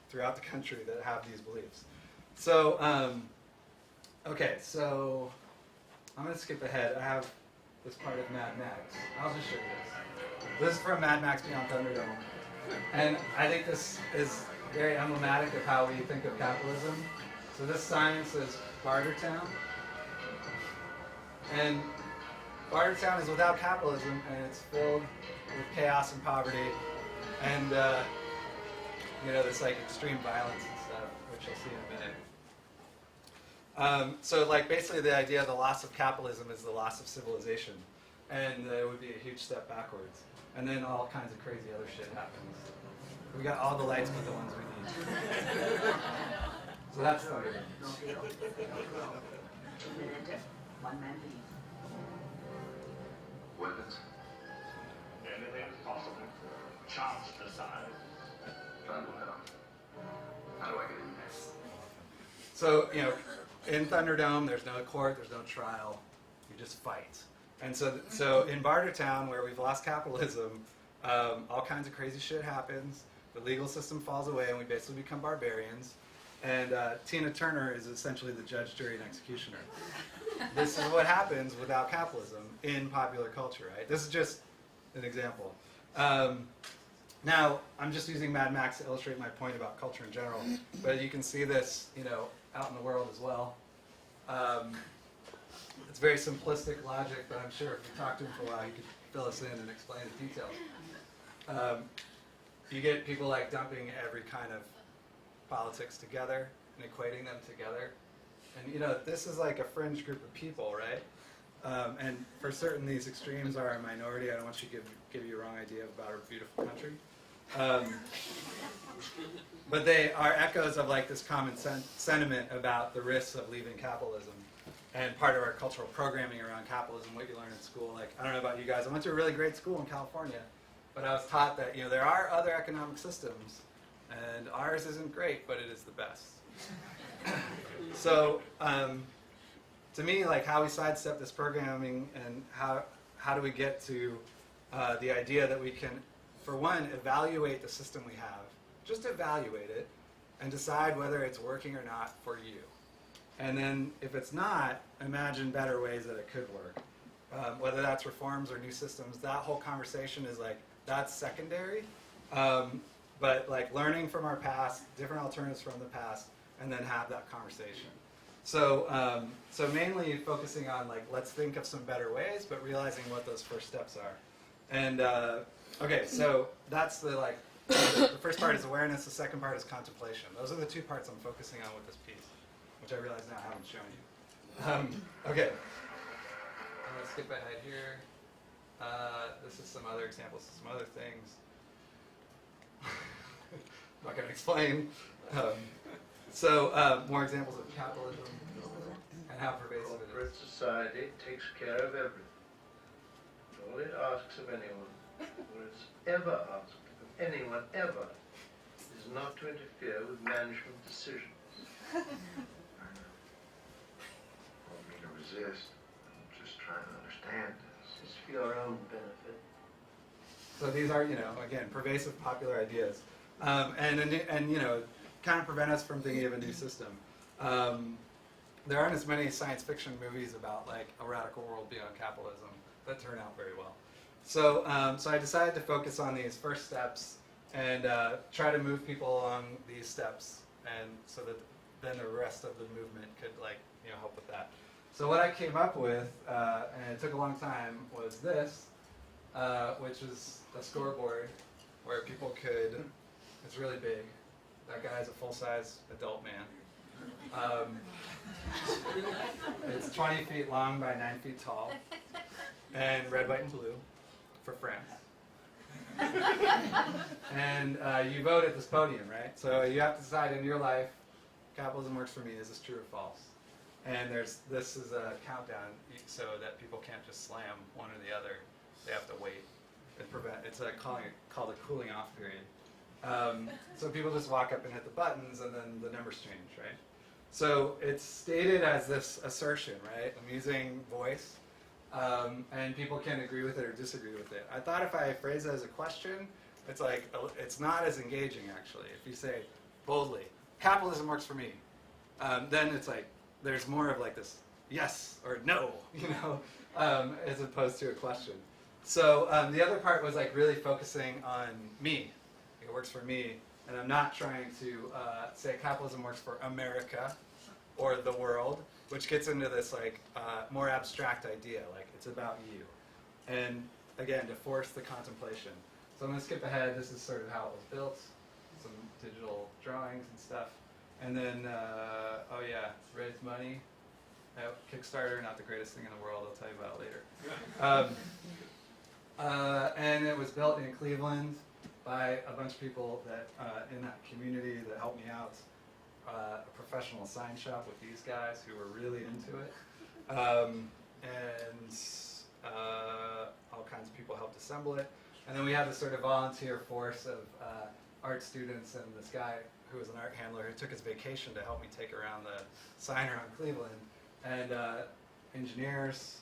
throughout the country that have these beliefs. So, okay, so I'm going to skip ahead. I have this part of Mad Max. I'll just show you this. This is from Mad Max Beyond Thunderdome. And I think this is very emblematic of how we think of capitalism. So this sign says Bartertown. And Bartertown is without capitalism, and it's filled with chaos and poverty, and you know, this like extreme violence and stuff, which you'll see in a minute. So like basically the idea of the loss of capitalism is the loss of civilization, and it would be a huge step backwards. And then all kinds of crazy other shit happens. We got all the lights but the ones we need. So that's Thunderdome. One man leave. Weapons? Anything is possible. Chops aside. How do I get in there? So, you know, in Thunderdome, there's no court, there's no trial. You just fight. And so in Bartertown, where we've lost capitalism, all kinds of crazy shit happens. The legal system falls away, and we basically become barbarians. And Tina Turner is essentially the judge, jury, and executioner. This is what happens without capitalism in popular culture, right? This is just an example. Now, I'm just using Mad Max to illustrate my point about culture in general, but you can see this, you know, out in the world as well. It's very simplistic logic, but I'm sure if you talk to him for a while, he could fill us in and explain the details. You get people like dumping every kind of politics together and equating them together. And you know, this is like a fringe group of people, right? And for certain, these extremes are a minority. I don't want you to give you a wrong idea about our beautiful country. But they are echoes of like this common sentiment about the risks of leaving capitalism. And part of our cultural programming around capitalism, what you learn in school, like, I don't know about you guys, I went to a really great school in California, but I was taught that, you know, there are other economic systems, and ours isn't great, but it is the best. So, to me, like, how we sidestep this programming and how do we get to the idea that we can, for one, evaluate the system we have, just evaluate it, and decide whether it's working or not for you. And then, if it's not, imagine better ways that it could work. Whether that's reforms or new systems, that whole conversation is like, that's secondary. But like learning from our past, different alternatives from the past, and then have that conversation. So, so mainly focusing on like, let's think of some better ways, but realizing what those first steps are. And okay, so that's the like, the first part is awareness, the second part is contemplation. Those are the two parts I'm focusing on with this piece, which I realize now I haven't shown you. Okay, let's skip ahead here. This is some other examples of some other things. I'm not going to explain. So more examples of capitalism and how pervasive it Corporate is. society takes care of everything. All it asks of anyone, or it's ever asked of anyone ever, is not to interfere with management decisions. I don't mean to resist. I'm just trying to understand this. It's for your own benefit. So these are, you know, again, pervasive popular ideas. And you know, kind of prevent us from thinking of a new system. There aren't as many science fiction movies about like a radical world beyond capitalism that turn out very well. So, so I decided to focus on these first steps and try to move people along these steps, and so that then the rest of the movement could like, you know, help with that. So what I came up with, and it took a long time, was this, which is a scoreboard where people could. It's really big. That guy's a full-size adult man. It's 20 feet long by 9 feet tall, and red, white, and blue for France. And you vote at this podium, right? So you have to decide in your life, capitalism works for me, is this true or false? And this is a countdown so that people can't just slam one or the other. They have to wait and prevent. It's called a cooling off period. So people just walk up and hit the buttons, and then the numbers change, right? So it's stated as this assertion, right? I'm using voice, and people can agree with it or disagree with it. I thought if I phrase it as a question, it's like, it's not as engaging, actually. If you say boldly, capitalism works for me, then it's like, there's more of like this yes or no, you know, as opposed to a question. So the other part was like really focusing on me. It works for me, and I'm not trying to say capitalism works for America or the world, which gets into this like more abstract idea, like it's about you. And again, to force the contemplation. So I'm going to skip ahead. This is sort of how it was built, some digital drawings and stuff. And then, oh yeah, raise money. Kickstarter, not the greatest thing in the world. I'll tell you about it later. And it was built in Cleveland by a bunch of people that in that community that helped me out. A professional sign shop with these guys who were really into it. And all kinds of people helped assemble it. And then we had this sort of volunteer force of art students and this guy who was an art handler who took his vacation to help me take around the sign around Cleveland. And engineers,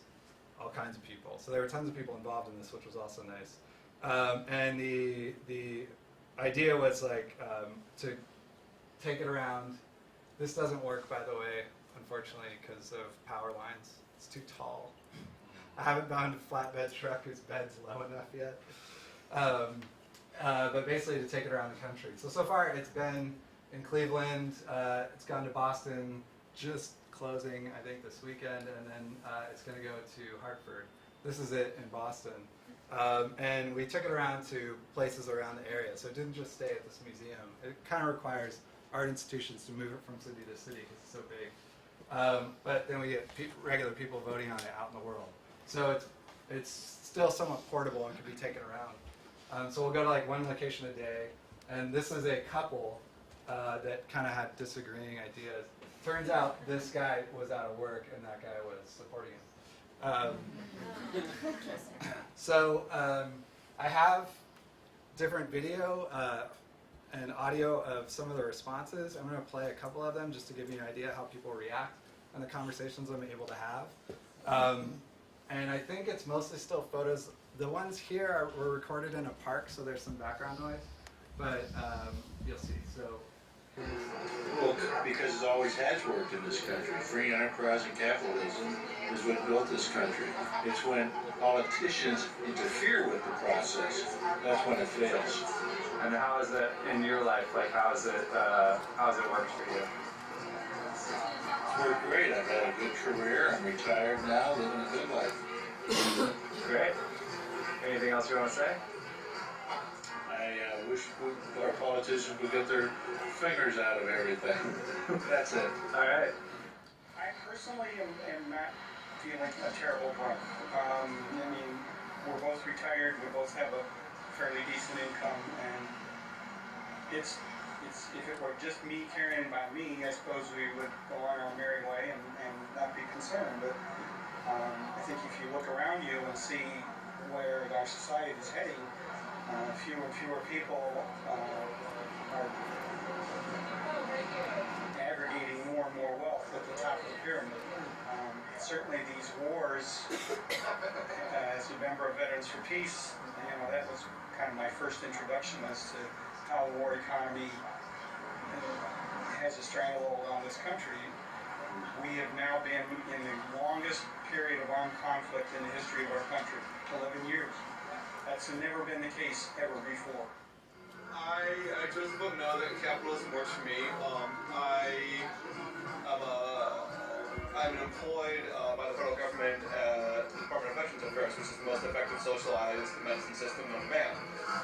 all kinds of people. So there were tons of people involved in this, which was also nice. And the idea was like to take it around. This doesn't work, by the way, unfortunately, because of power lines. It's too tall. I haven't found a flatbed truck whose bed's low enough yet. But basically to take it around the country. So far it's been in Cleveland, it's gone to Boston, just closing, I think, this weekend, and then it's going to go to Hartford. This is it in Boston. And we took it around to places around the area, so it didn't just stay at this museum. It kind of requires art institutions to move it from city to city because it's so big. But then we get regular people voting on it out in the world. So it's still somewhat portable and can be taken around. So we'll go to like one location a day. And this is a couple that kind of had disagreeing ideas. Turns out this guy was out of work and that guy was supporting him. So I have different video and audio of some of the responses. I'm going to play a couple of them just to give you an idea how people react and the conversations I'm able to have. And I think it's mostly still photos. The ones here were recorded in a park, so there's some background noise. But you'll see. So Well, because it always has worked in this country. Free enterprise and capitalism is what built this country. It's when politicians interfere with the process that's when it fails. And how is it in your life? Like, how has it worked for you? It's worked great. I've had a good career. I'm retired now, living a good life. Great. Anything else you want to say? I wish our politicians would get their fingers out of everything. That's it. All right. I personally am not feeling a terrible brunt. I mean, we're both retired. We both have a fairly decent income, and it's if it were just me caring about me, I suppose we would go on our merry way and not be concerned. But I think if you look around you and see where our society is heading, fewer and fewer people are aggregating more and more wealth at the top of the pyramid. Certainly these wars, as a member of Veterans for Peace, that was kind of my first introduction as to how the war economy has a stranglehold on this country. We have now been in the longest period of armed conflict in the history of our country, 11 years. That's never been the case ever before. I chose the book now that capitalism works for me. I'm employed by the federal government at the Department of Veterans Affairs, which is the most effective socialized medicine system known to man.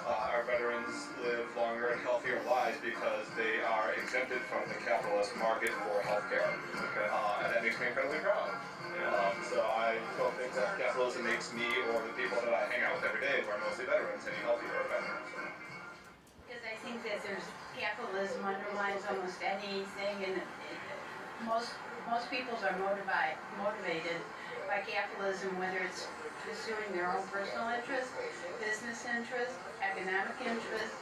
Our veterans live longer and healthier lives because they are exempted from the capitalist market for healthcare. Okay. And that makes me incredibly proud. So I don't think that capitalism makes me or the people that I hang out with every day, who are mostly veterans, any healthier or better. Because I think that there's capitalism underlines almost anything, and most peoples are motivated by capitalism, whether it's pursuing their own personal interest, business interest, economic interest.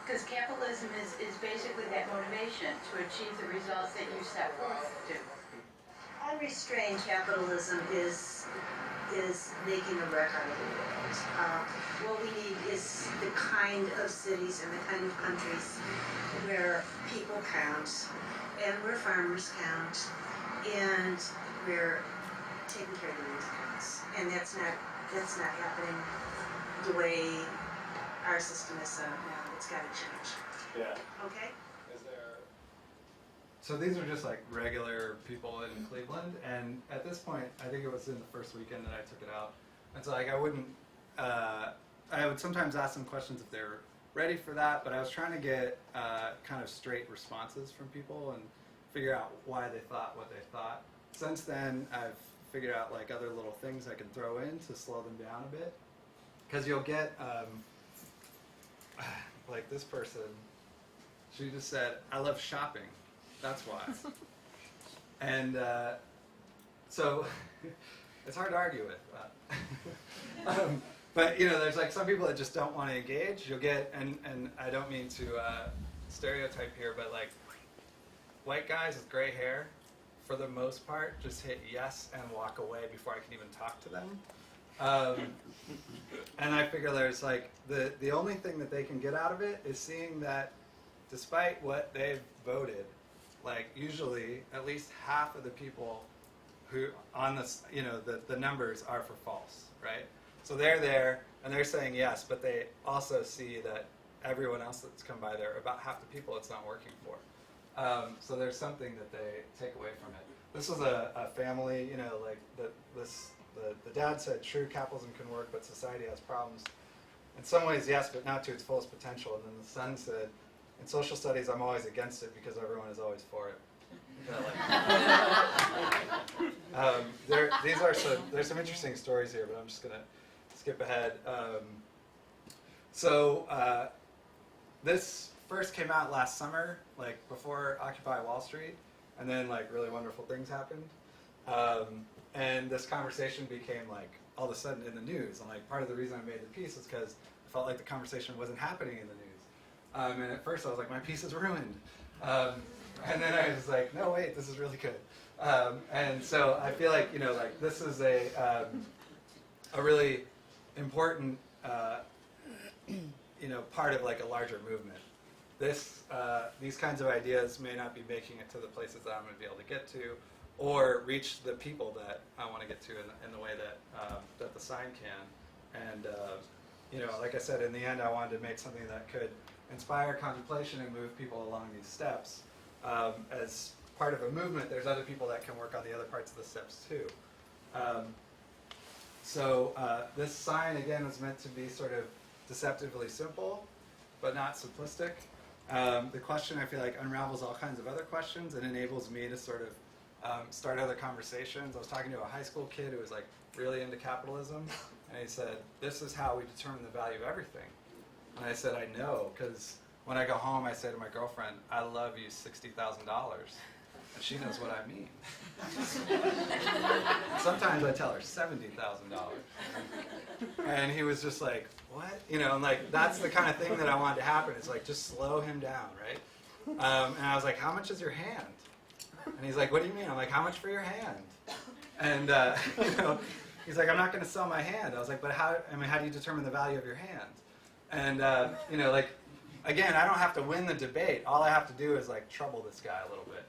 Because capitalism is basically that motivation to achieve the results that you set forth to. Unrestrained capitalism is making a wreck out of the world. What we need is the kind of cities and the kind of countries where people count, and where farmers count, and where taking care of the needs counts. And that's not happening the way our system is set up now. It's got to change. Yeah. Okay? So these are just like regular people in Cleveland, and at this point, I think it was in the first weekend that I took it out. And so like I would sometimes ask them questions if they were ready for that, but I was trying to get kind of straight responses from people and figure out why they thought what they thought. Since then, I've figured out like other little things I can throw in to slow them down a bit. Because you'll get, like this person, she just said, "I love shopping. That's why." And so it's hard to argue with. But there's like some people that just don't want to engage. You'll get, and I don't mean to stereotype here, but like white guys with gray hair, for the most part, just hit yes and walk away before I can even talk to them. And I figure there's like the only thing that they can get out of it is seeing that despite what they've voted, like usually at least half of the people who on this, the numbers are for false, right? So they're there and they're saying yes, but they also see that everyone else that's come by there, about half the people it's not working for. So there's something that they take away from it. This was a family, like the dad said true capitalism can work, but society has problems. In some ways, yes, but not to its fullest potential. And then the son said, in social studies, I'm always against it because everyone is always for it. There's some interesting stories here, but I'm just gonna skip ahead. This first came out last summer, like before Occupy Wall Street, and then like really wonderful things happened. And this conversation became like all of a sudden in the news. And like part of the reason I made the piece is because I felt like the conversation wasn't happening in the news. And at first I was like, my piece is ruined. And then I was like, no, wait, this is really good. And so I feel like, like this is a really important, part of like a larger movement. These kinds of ideas may not be making it to the places that I'm going to be able to get to, or reach the people that I want to get to in the way that the sign can. And like I said, in the end, I wanted to make something that could inspire contemplation and move people along these steps. As part of a movement, there's other people that can work on the other parts of the steps too. This sign, again, was meant to be sort of deceptively simple, but not simplistic. The question, I feel like, unravels all kinds of other questions and enables me to sort of start other conversations. I was talking to a high school kid who was like really into capitalism, and he said, this is how we determine the value of everything. And I said, I know, because when I go home, I say to my girlfriend, I love you $60,000. And she knows what I mean. Sometimes I tell her $70,000. And he was just like, what? And like, that's the kind of thing that I wanted to happen. It's like, just slow him down, right? And I was like, how much is your hand? And he's like, what do you mean? I'm like, how much for your hand? And, he's like, I'm not going to sell my hand. I was like, but how do you determine the value of your hand? And, like, again, I don't have to win the debate. All I have to do is like trouble this guy a little bit.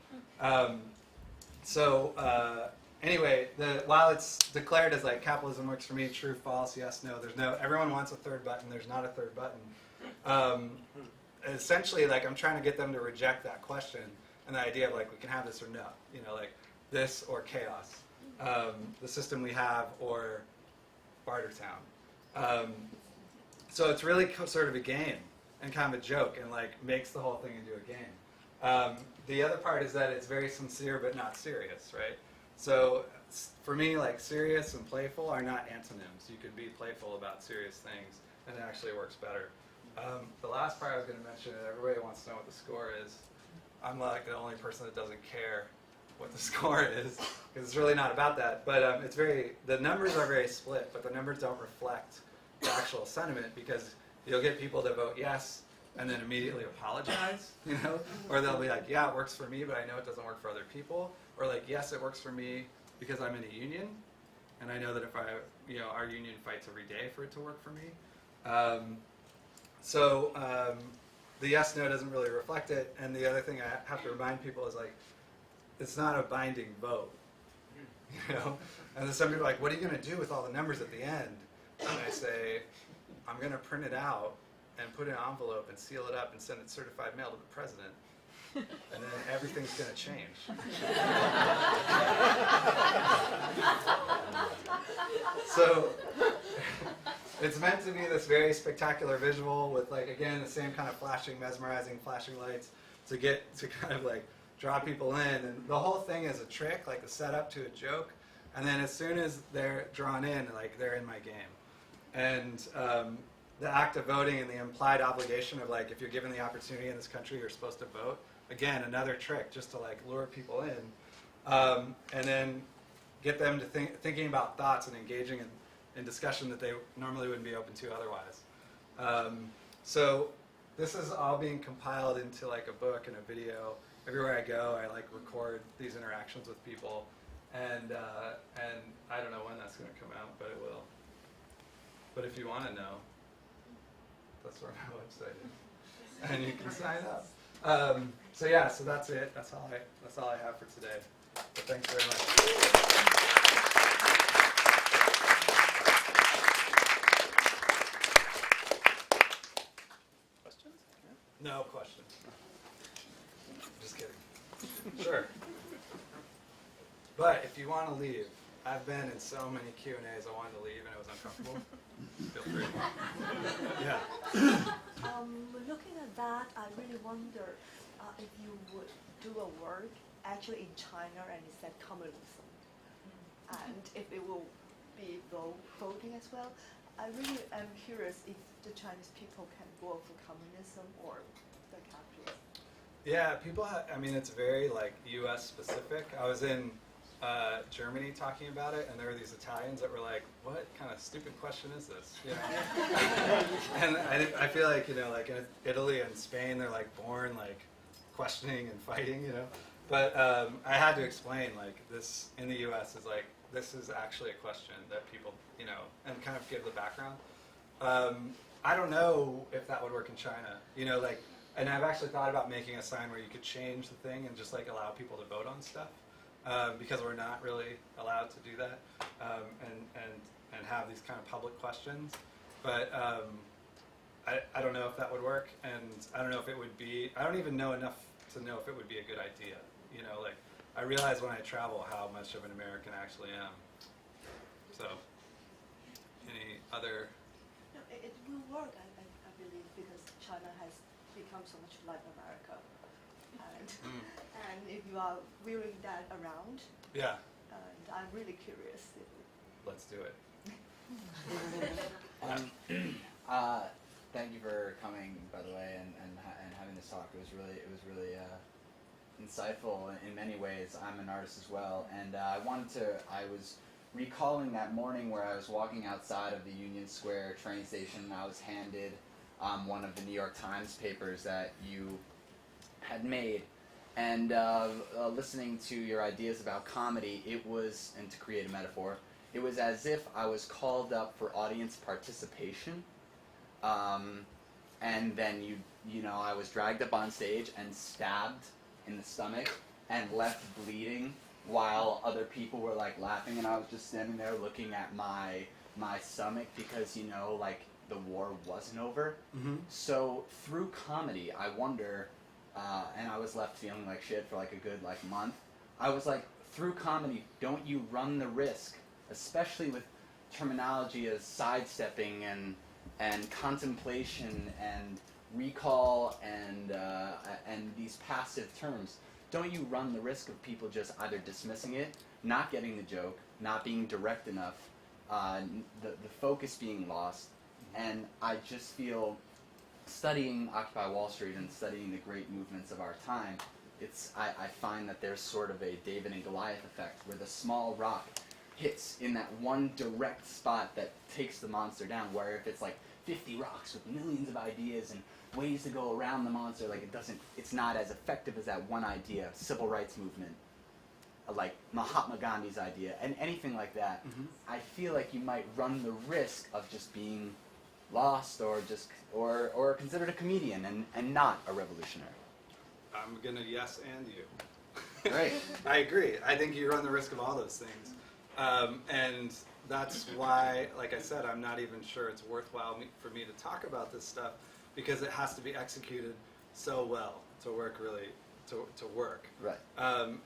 Anyway, while it's declared as like capitalism works for me, true, false, yes, no, everyone wants a third button. There's not a third button. Essentially, like, I'm trying to get them to reject that question and the idea of like, we can have this or no, like this or chaos, the system we have or Bartertown. So it's really sort of a game and kind of a joke, and like makes the whole thing into a game. The other part is that it's very sincere but not serious, right? So for me, like, serious and playful are not antonyms. You can be playful about serious things, and it actually works better. The last part I was going to mention, everybody wants to know what the score is. I'm like the only person that doesn't care what the score is, because it's really not about that. But the numbers are very split, but the numbers don't reflect the actual sentiment, because you'll get people to vote yes and then immediately apologize, or they'll be like, yeah, it works for me, but I know it doesn't work for other people, or like, yes, it works for me because I'm in a union, and I know that if our union fights every day for it to work for me. The yes, no doesn't really reflect it, and the other thing I have to remind people is like, it's not a binding vote, And then some people are like, what are you going to do with all the numbers at the end? And I say, I'm going to print it out and put it in an envelope and seal it up and send it certified mail to the president. And then everything's going to change. So it's meant to be this very spectacular visual with, like, again, the same kind of flashing, mesmerizing flashing lights to kind of like draw people in. And the whole thing is a trick, like a setup to a joke. And then as soon as they're drawn in, like, they're in my game. And the act of voting and the implied obligation of, like, if you're given the opportunity in this country, you're supposed to vote. Again, another trick just to, like, lure people in. And then get them to thinking about thoughts and engaging in discussion that they normally wouldn't be open to otherwise. So this is all being compiled into, like, a book and a video. Everywhere I go, I, like, record these interactions with people. And I don't know when that's going to come out, but it will. But if you want to know, that's where my website is, and you can sign up. So that's it. That's all I have for today. But thanks very much. Questions? No questions. Just kidding. Sure. But if you want to leave, I've been in so many Q&As. I wanted to leave and it was uncomfortable. Feel free. Yeah. Looking at that, I really wonder if you would do a work actually in China and it said communism, and if it will be voting as well. I really am curious if the Chinese people can vote for communism or the capitalism. Yeah, people I mean, it's very like U.S. specific. I was in Germany talking about it, and there were these Italians that were like, "What kind of stupid question is this?" You know? And I feel like, you know, like in Italy and Spain, they're like born like questioning and fighting, you know. But I had to explain like this in the U.S. is like this is actually a question that people, you know, and kind of give the background. I don't know if that would work in China, you know, like, and I've actually thought about making a sign where you could change the thing and just like allow people to vote on stuff. Because we're not really allowed to do that, and have these kind of public questions. But I don't know if that would work, and I don't know if it would be. I don't even know enough to know if it would be a good idea. You know, like I realize when I travel how much of an American I actually am. So, any other? No, it will work, I believe, because China has become so much like America. And if you are wheeling that around, yeah, and I'm really curious. Let's do it. Thank you for coming, by the way, and having this talk. It was really insightful in many ways. I'm an artist as well, and I was recalling that morning where I was walking outside of the Union Square train station, and I was handed one of the New York Times papers that you had made. And listening to your ideas about comedy, it was, and to create a metaphor, it was as if I was called up for audience participation, and then you know, I was dragged up on stage and stabbed in the stomach and left bleeding while other people were like laughing, and I was just standing there looking at my stomach because, you know, like the war wasn't over. Mm-hmm. So through comedy, I wonder. And I was left feeling like shit for like a good like month. I was like, through comedy, don't you run the risk, especially with terminology as sidestepping and contemplation and recall and these passive terms, don't you run the risk of people just either dismissing it, not getting the joke, not being direct enough, the focus being lost, and I just feel, studying Occupy Wall Street and studying the great movements of our time, I find that there's sort of a David and Goliath effect where the small rock hits in that one direct spot that takes the monster down, where if it's like 50 rocks with millions of ideas and ways to go around the monster, like it's not as effective as that one idea, civil rights movement, like Mahatma Gandhi's idea, and anything like that. Mm-hmm. I feel like you might run the risk of just being lost or considered a comedian and not a revolutionary. I'm gonna yes and you. Great. I agree. I think you run the risk of all those things, and that's why, like I said, I'm not even sure it's worthwhile for me to talk about this stuff, because it has to be executed so well to work really to work. Right.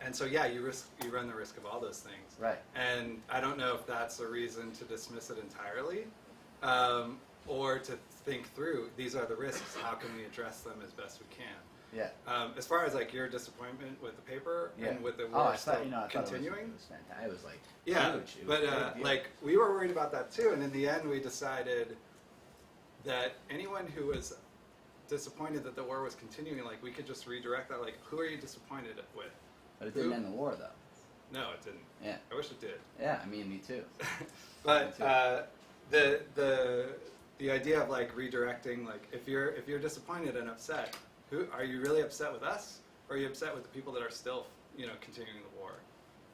And so yeah, you run the risk of all those things. Right. And I don't know if that's a reason to dismiss it entirely. Or to think through, these are the risks, how can we address them as best we can? Yeah. As far as like your disappointment with the paper and with the I war thought, continuing. It was fantastic. It was like yeah, huge. But like we were worried about that too, and in the end we decided that anyone who was disappointed that the war was continuing, like we could just redirect that, like, who are you disappointed with? But it didn't end the war though. No, it didn't. Yeah. I wish it did. Yeah, I mean, me too. But me too. The idea of like redirecting, like if you're disappointed and upset, who are you really upset with us, or are you upset with the people that are still, you know, continuing the war?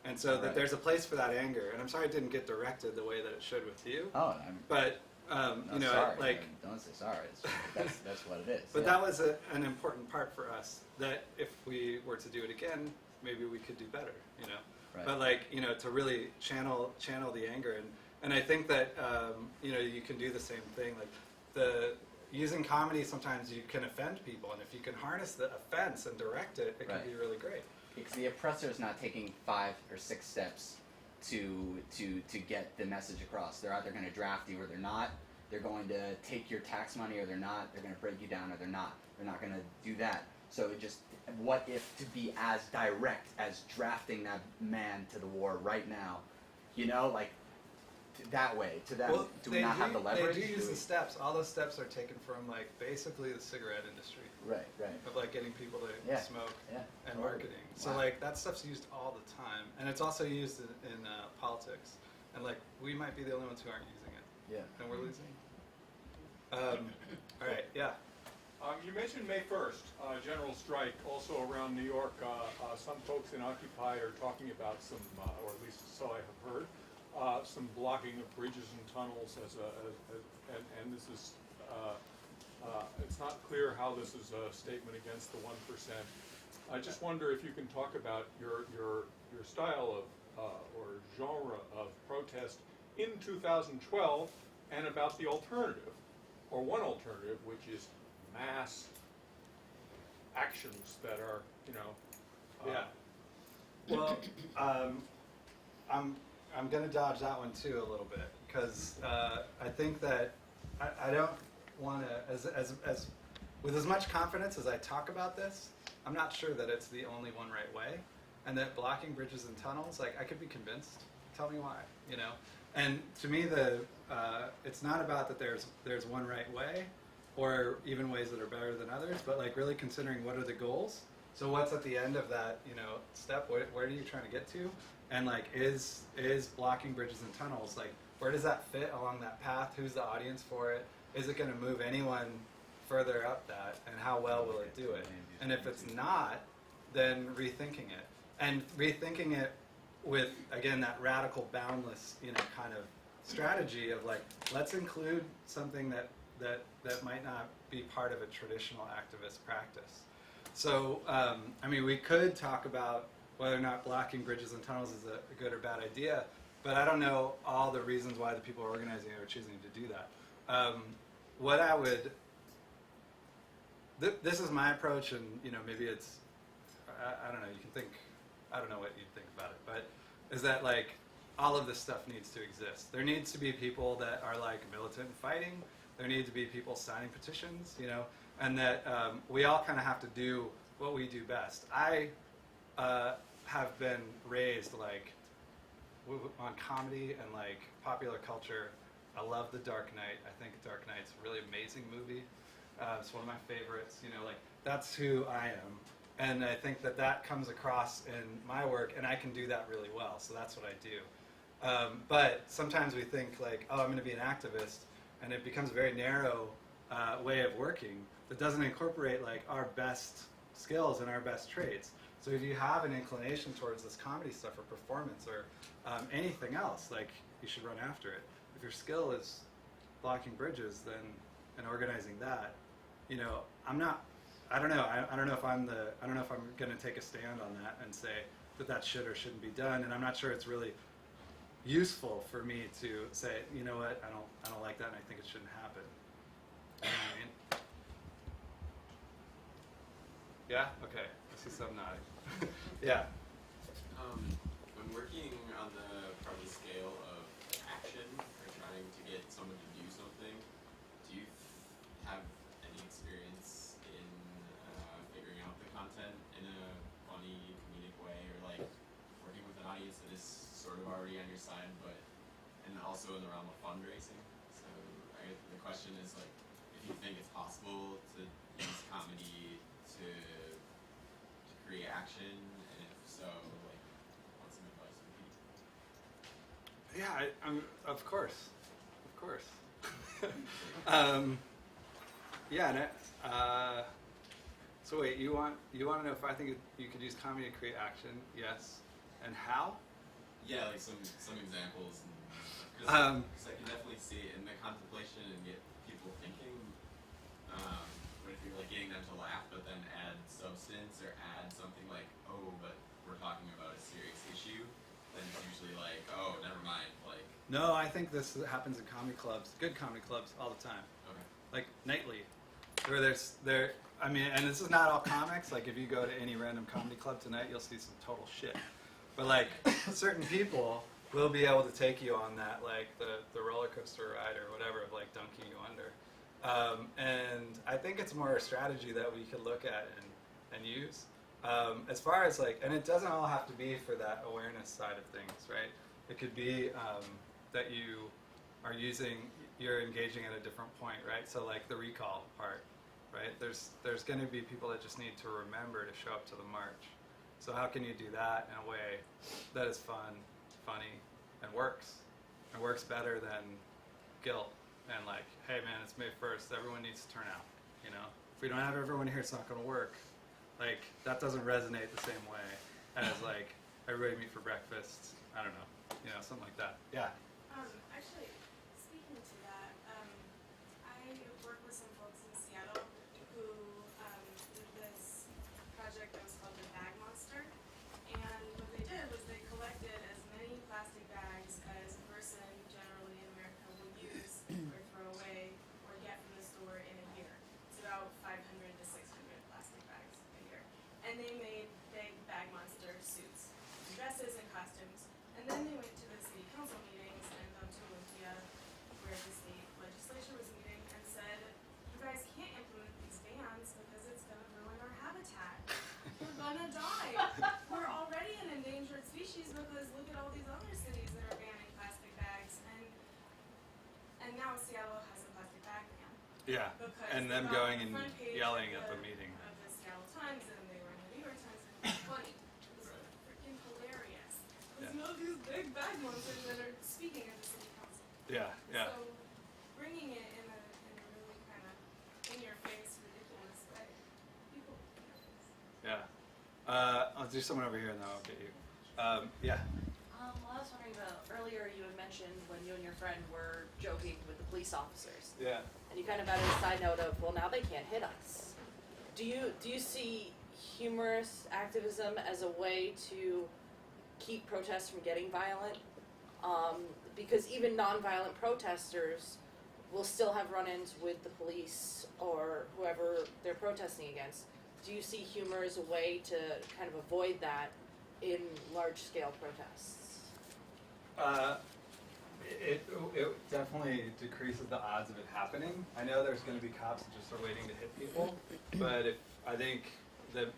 And so that there's a place for that anger. And I'm sorry it didn't get directed the way that it should with you. Oh, but you know, sorry. like don't say sorry. That's what it is. But that was an important part for us. That if we were to do it again, maybe we could do better. You know. Right. But like, you know, to really channel the anger, and I think that you know, you can do the same thing. Like using comedy, sometimes you can offend people, and if you can harness the offense and direct it, it can be really great. Because the oppressor is not taking 5 or 6 steps to get the message across. They're either going to draft you or they're not. they're going to take your tax money or they're not, they're going to break you down or they're not going to do that. So it just, what if to be as direct as drafting that man to the war right now, you know, like that way to them? Well, do we not have the leverage? They do use the steps. All those steps are taken from like basically the cigarette industry. Right. Of like getting people to smoke and marketing. So like that stuff's used all the time, and it's also used in politics. And like we might be the only ones who aren't using it. Yeah. And we're losing. All right. Yeah. You mentioned May 1st, general strike. Also around New York, some folks in Occupy are talking about some, or at least so I have heard, some blocking of bridges and tunnels and this is. It's not clear how this is a statement against the 1%. I just wonder if you can talk about your style of or genre of protest in 2012, and about the alternative, or one alternative, which is mass actions that are, Well, I'm going to dodge that one too a little bit, because I think that I don't want to, as with as much confidence as I talk about this, I'm not sure that it's the only one right way, and that blocking bridges and tunnels, like I could be convinced. Tell me why, you know? And to me, it's not about that there's one right way, or even ways that are better than others, but like really considering what are the goals. So what's at the end of that, step? Where are you trying to get to? And like, is blocking bridges and tunnels, like, where does that fit along that path? Who's the audience for it? Is it going to move anyone further up that? And how well will it do it? And if it's not, then rethinking it. And rethinking it with, again, that radical, boundless, kind of strategy of like, let's include something that might not be part of a traditional activist practice. So, we could talk about whether or not blocking bridges and tunnels is a good or bad idea, but I don't know all the reasons why the people organizing it are choosing to do that. What I would, this is my approach, and maybe it's, I don't know, you can think, I don't know what you'd think about it, but is that like, all of this stuff needs to exist. There needs to be people that are like militant and fighting, there need to be people signing petitions, and that we all kind of have to do what we do best. I have been raised like on comedy and like popular culture. I love The Dark Knight. I think Dark Knight's a really amazing movie. It's one of my favorites. Like that's who I am, and I think that comes across in my work, and I can do that really well. So that's what I do. But sometimes we think like, oh, I'm going to be an activist, and it becomes a very narrow way of working that doesn't incorporate like our best skills and our best traits. So if you have an inclination towards this comedy stuff or performance or anything else, like you should run after it. If your skill is blocking bridges, and organizing that, I don't know if I'm going to take a stand on that and say that should or shouldn't be done. And I'm not sure it's really useful for me to say, you know what, I don't like that, and I think it shouldn't happen. You know what I mean? Yeah? Okay. I see some nodding. Yeah. When working on the scale of action or trying to get someone to do something, do you have any experience in figuring out the content in a funny, comedic way, or like working with an audience that is sort of already on your side, and also in the realm of fundraising? So the question is like, if you think it's possible to use comedy to create action, and if so, like, what's some advice would be? Yeah, of course. Yeah, and so wait, you want to know if I think you could use comedy to create action? Yes. And how? Yeah, like some examples. Because I can definitely see it in the contemplation and get people thinking. But if you're like getting them to laugh, but then add substance or add something like, oh, but we're talking about a serious issue, then it's usually like, oh, never mind. Like. No, I think this happens in comedy clubs, good comedy clubs, all the time. Okay. Like nightly, where and this is not all comics. Like if you go to any random comedy club tonight, you'll see some total shit. But like certain people we'll be able to take you on that, like the roller coaster ride or whatever of like dunking you under. And I think it's more a strategy that we could look at and use. As far as like, and it doesn't all have to be for that awareness side of things, right? It could be that you're engaging at a different point, right? So like the recall part, right? There's going to be people that just need to remember to show up to the march. So how can you do that in a way that is fun, funny, and works better than guilt and like, hey man, it's May 1st, everyone needs to turn out, you know? If we don't have everyone here, it's not going to work. Like, that doesn't resonate the same way as like, everybody meet for breakfast, I don't know, you know, something like that. Yeah. Actually, speaking to that, I work with some folks in Seattle who did this project that was called the Bag Monster, and what they did was they collected as many plastic bags as a person generally in America will use or throw away or get from the store in a year. It's about 500 to 600 plastic bags a year. And they made big Bag Monster suits, dresses and costumes, and then they went to the city council meetings and to Olympia, where the state legislature was meeting, and said, you guys can't implement these bans because it's going to ruin our habitat. We're going to die. We're already an endangered species because look at all these other cities that are banning plastic bags. And now Seattle has a plastic bag ban. Yeah, Because and them going and yelling at the meeting. Of the Seattle Times, and they were in the New York Times, and it was funny. It was freaking hilarious. There's no these big bag monsters that are speaking at the city council. Yeah, yeah. So bringing it in a really kind of in your face, ridiculous way, people. Yeah. I'll do someone over here and then I'll get you. Yeah. Well, I was wondering about earlier you had mentioned when you and your friend were joking with the police officers. Yeah. And you kind of added a side note of, well, now they can't hit us. Do you see humorous activism as a way to keep protests from getting violent? Because even nonviolent protesters will still have run-ins with the police or whoever they're protesting against. Do you see humor as a way to kind of avoid that in large-scale protests? It definitely decreases the odds of it happening. I know there's going to be cops that just are waiting to hit people, but I think the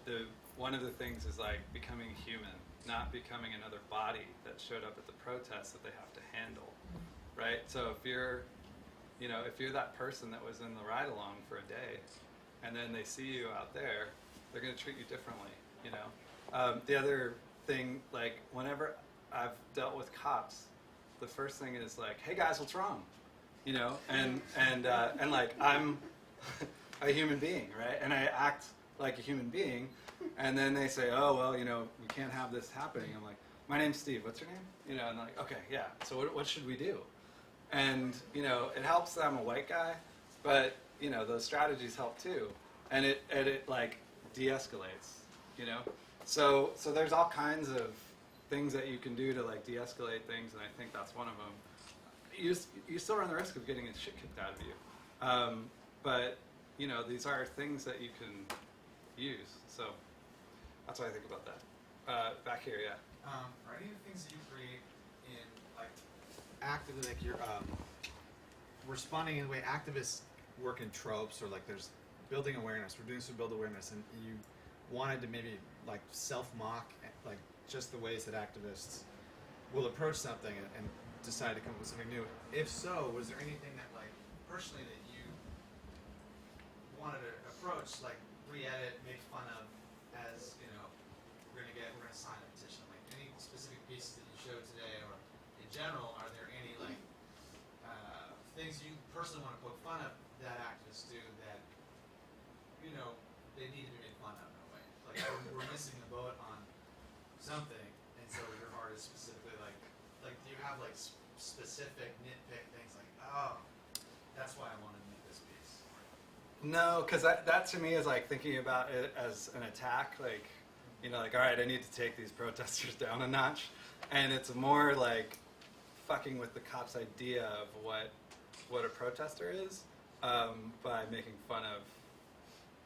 one of the things is like becoming human, not becoming another body that showed up at the protest that they have to handle, right? So if you're that person that was in the ride-along for a day, and then they see you out there, they're going to treat you differently, you know? The other thing, like, whenever I've dealt with cops, the first thing is like, hey guys, what's wrong? You know, and like, I'm a human being, right? And I act like a human being, and then they say, oh, well, you know, we can't have this happening. I'm like, my name's Steve, what's your name? You know, and like, okay, yeah, so what should we do? And, you know, it helps that I'm a white guy, but, you know, those strategies help too. And it like, de-escalates, you know? So there's all kinds of things that you can do to like de-escalate things, and I think that's one of them. You still run the risk of getting the shit kicked out of you. But, you know, these are things that you can use. So that's what I think about that. Back here, yeah. Are any of the things that you create in like actively, like you're responding in the way activists work in tropes, or like there's building awareness, we're doing this to build awareness, and you wanted to maybe like self-mock like just the ways that activists will approach something and decide to come up with something new. If so, was there anything that like personally that you wanted to approach, like re-edit, make fun of, as you know, we're gonna sign a petition? Like any specific pieces that you showed today, or in general, are there any like things you personally want to poke fun of that activists do that you know they need to be made fun of in a way? Like we're missing the boat on something, and so your art is specifically like do you have like specific nitpick things like, oh, that's why I wanted to make this piece? No, because that to me is like thinking about it as an attack, like, you know, like, all right, I need to take these protesters down a notch, and it's more like fucking with the cops' idea of what a protester is, by making fun of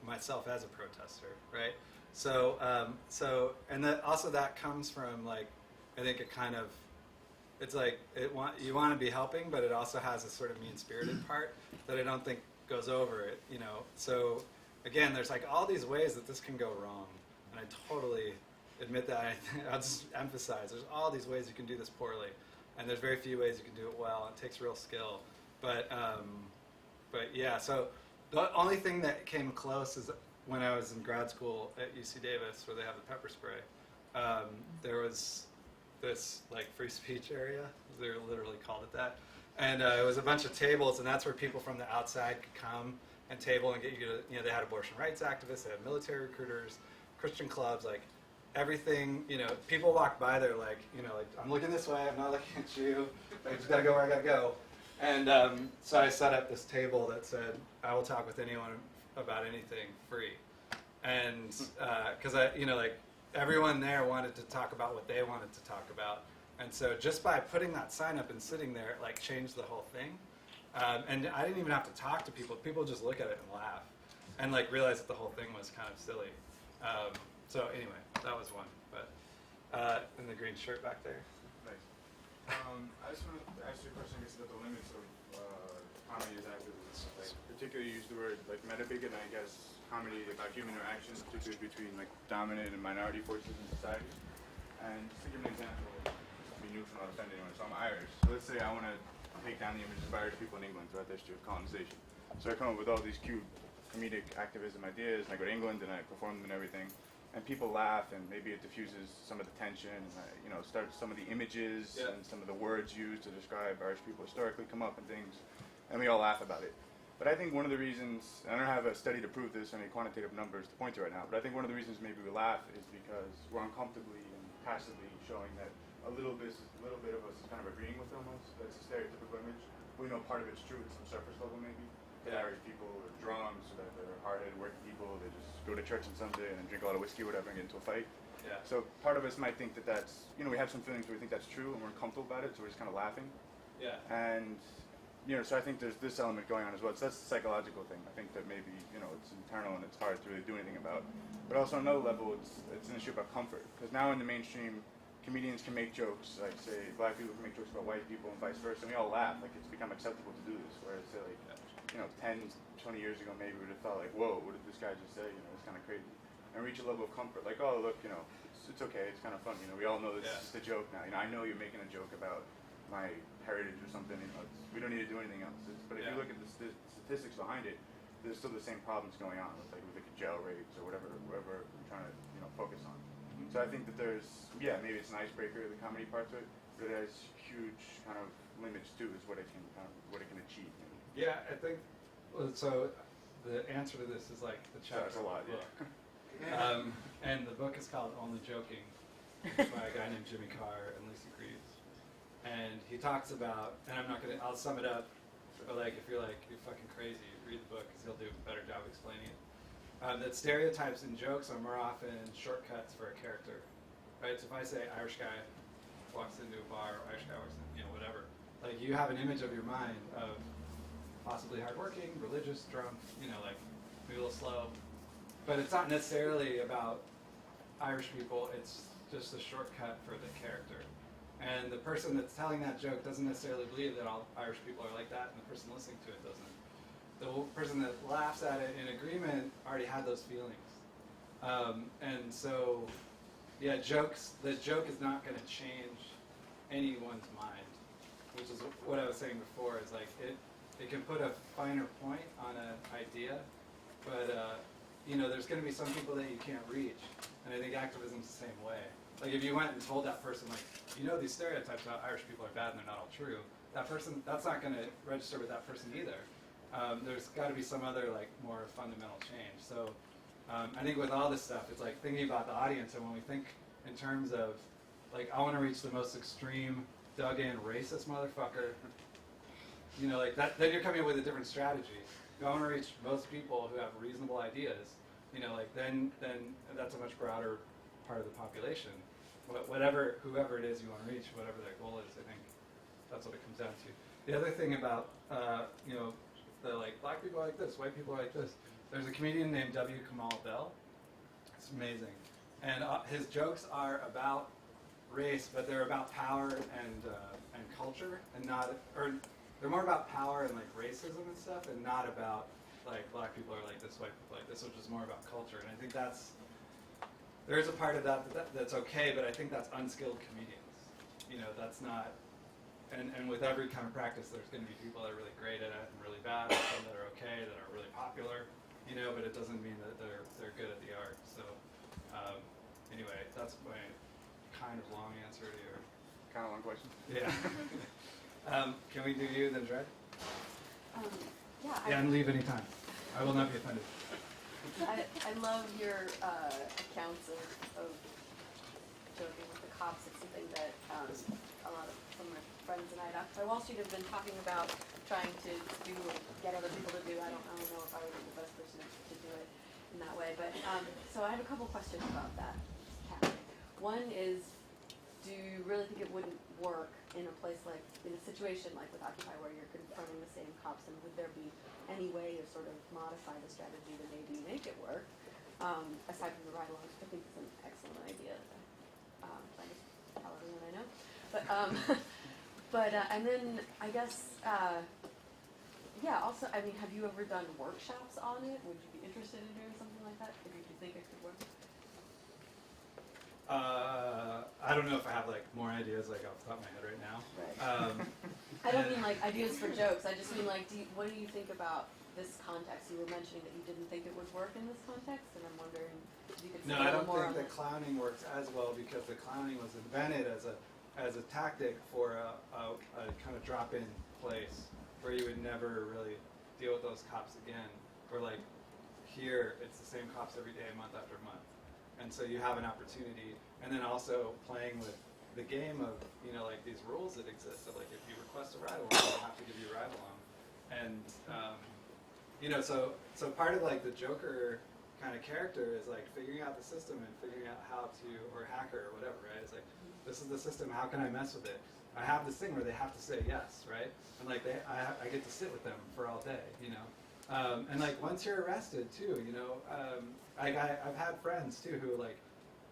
myself as a protester, right? So, and also that comes from like, I think a kind of it's like you want to be helping, but it also has a sort of mean-spirited part that I don't think goes over it, you know. So again, there's like all these ways that this can go wrong, and I totally admit that. I'll just emphasize there's all these ways you can do this poorly, and there's very few ways you can do it well. It takes real skill, but yeah. So the only thing that came close is when I was in grad school at UC Davis, where they have the pepper spray. There was this like free speech area. They literally called it that. And it was a bunch of tables, and that's where people from the outside could come and table and get you to, you know, they had abortion rights activists, they had military recruiters, Christian clubs, like everything, you know, people walk by there like, you know, like, I'm looking this way, I'm not looking at you, I just gotta go where I gotta go. And so I set up this table that said, I will talk with anyone about anything free. And because I, you know, like everyone there wanted to talk about what they wanted to talk about. And so just by putting that sign up and sitting there, it like changed the whole thing. And I didn't even have to talk to people. People just look at it and laugh and like realize that the whole thing was kind of silly. So anyway, that was one. But in the green shirt back there. Nice. I just want to ask you a question, I guess, about the limits of comedy as activism. Like, particularly you use the word like Meta Bigot, and I guess comedy about human interactions, particularly between like dominant and minority forces in society. And just to give an example, be neutral, not offend anyone. So I'm Irish. So let's say I want to take down the images of Irish people in England throughout the history of colonization. So I come up with all these cute comedic activism ideas, and I go to England and I perform them and everything. And people laugh, and maybe it diffuses some of the tension, and you know, start some of the images and some of the words used to describe Irish people historically come up and things, and we all laugh about it. But I think one of the reasons, and I don't have a study to prove this, or any quantitative numbers to point to right now, but I think one of the reasons maybe we laugh is because we're uncomfortably and passively showing that a little bit of us is kind of agreeing with almost. That's a stereotypical image. We know part of it's true at some surface level maybe. That Irish people are drums, so that they're hard-headed working people. They just go to church on Sunday and then drink a lot of whiskey or whatever and get into a fight. Yeah. So part of us might think that that's, you know, we have some feelings where we think that's true and we're uncomfortable about it, so we're just kind of laughing. Yeah. And, you know, so I think there's this element going on as well. So that's the psychological thing. I think that maybe, you know, it's internal and it's hard to really do anything about. But also on another level, it's an issue about comfort. Because now in the mainstream, comedians can make jokes, like say black people can make jokes about white people and vice versa, and we all laugh, like it's become acceptable to do this, whereas say like, you know, 10, 20 years ago maybe we would have thought like, whoa, what did this guy just say, you know, it's kind of crazy. And reach a level of comfort, like, oh look, you know, it's okay, it's kind of fun, you know, we all know this is the joke now, you know, I know you're making a joke about my heritage or something, you know, we don't need to do anything else. But if you look at the statistics behind it, there's still the same problems going on with like jail rapes or whatever we're trying to, you know, focus on. So I think that there's, maybe it's an icebreaker, the comedy part to it, but it has huge kind of limits too, is what it can achieve. Maybe. Yeah, I think, so the answer to this is like the chapter. That's a lot, book. And the book is called Only Joking, by a guy named Jimmy Carr and Lucy Greaves. And he talks about, and I'll sum it up, but like if you're fucking crazy, read the book because he'll do a better job explaining it. That stereotypes and jokes are more often shortcuts for a character, right? So if I say Irish guy walks into a bar, or Irish guy walks in, you know, whatever, like you have an image of your mind of possibly hardworking, religious, drunk, you know, like maybe a little slow, but it's not necessarily about Irish people. It's just a shortcut for the character. And the person that's telling that joke doesn't necessarily believe that all Irish people are like that, and the person listening to it doesn't. The person that laughs at it in agreement already had those feelings. And so, the joke is not going to change anyone's mind, which is what I was saying before, is like it can put a finer point on an idea, but you know, there's going to be some people that you can't reach, and I think activism's the same way. Like if you went and told that person, like, you know, these stereotypes about Irish people are bad and they're not all true, that's not going to register with that person either. There's got to be some other like more fundamental change. So I think with all this stuff, it's like thinking about the audience, and when we think in terms of like, I want to reach the most extreme, dug-in, racist motherfucker, you know, like that, then you're coming up with a different strategy. If I want to reach most people who have reasonable ideas, you know, like then that's a much broader part of the population. Whoever it is you want to reach, whatever their goal is, I think that's what it comes down to. The other thing about, you know, the like black people are like this, white people are like this. There's a comedian named W. Kamau Bell. It's amazing, and his jokes are about race, but they're about power and and culture, and not, or they're more about power and like racism and stuff, and not about like black people are like this, white people are like this, which is more about culture. And I think there's a part of that's okay, but I think that's unskilled comedians. You know, that's not. And with every kind of practice, there's going to be people that are really great at it and really bad, and some that are okay, that are really popular. You know, but it doesn't mean that they're good at the art. So anyway, that's my kind of long answer to your kind of long question. Yeah. Can we do you then Dred? Yeah. And leave anytime. I will not be offended. I love your accounts of joking with the cops. It's something that a lot of some of my friends and I at Wall Street have been talking about, trying to do and get other people to do. I don't know if I would be the best person to do it in that way. But so I have a couple questions about that. One is, do you really think it wouldn't work in a place like, in a situation like with Occupy, where you're confronting the same cops, and would there be any way to sort of modify the strategy to maybe make it work, aside from the Ridealongs, which I think is an excellent idea. So I just tell everyone I know. But and then I guess, yeah, also, I mean, have you ever done workshops on it? Would you be interested in doing something like that, if you think it could work? I don't know if I have like more ideas like off the top of my head right now. Right. I don't mean like ideas for jokes. I just mean like, what do you think about this context? You were mentioning that you didn't think it would work in this context, and I'm wondering if you could say No, I a little don't more think on that clowning works as well, because the clowning was invented as a tactic for a kind of drop-in place where you would never really deal with those cops again. Where like here, it's the same cops every day, month after month. And so you have an opportunity, and then also playing with the game of, you know, like these rules that exist of like, if you request a ride-along, they'll have to give you a ride-along. And, you know, so part of like the Joker kind of character is like figuring out the system and figuring out how to, or hacker or whatever, right? It's like, this is the system, how can I mess with it? I have this thing where they have to say yes, right? And like I get to sit with them for all day, you know? And like once you're arrested too, you know, I've had friends too who like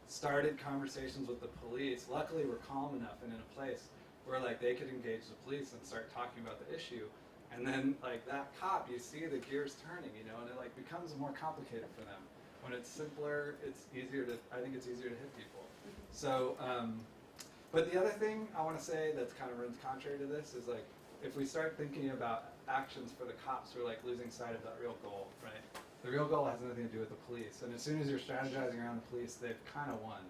started conversations with the police. Luckily, we're calm enough and in a place where like they could engage the police and start talking about the issue. And then like that cop, you see the gears turning, you know, and it like becomes more complicated for them. When it's simpler, it's easier to, I think it's easier to hit people. So, but the other thing I want to say that's kind of runs contrary to this is like, if we start thinking about actions for the cops, we're like losing sight of that real goal, right? The real goal has nothing to do with the police. And as soon as you're strategizing around the police, they've kind of won.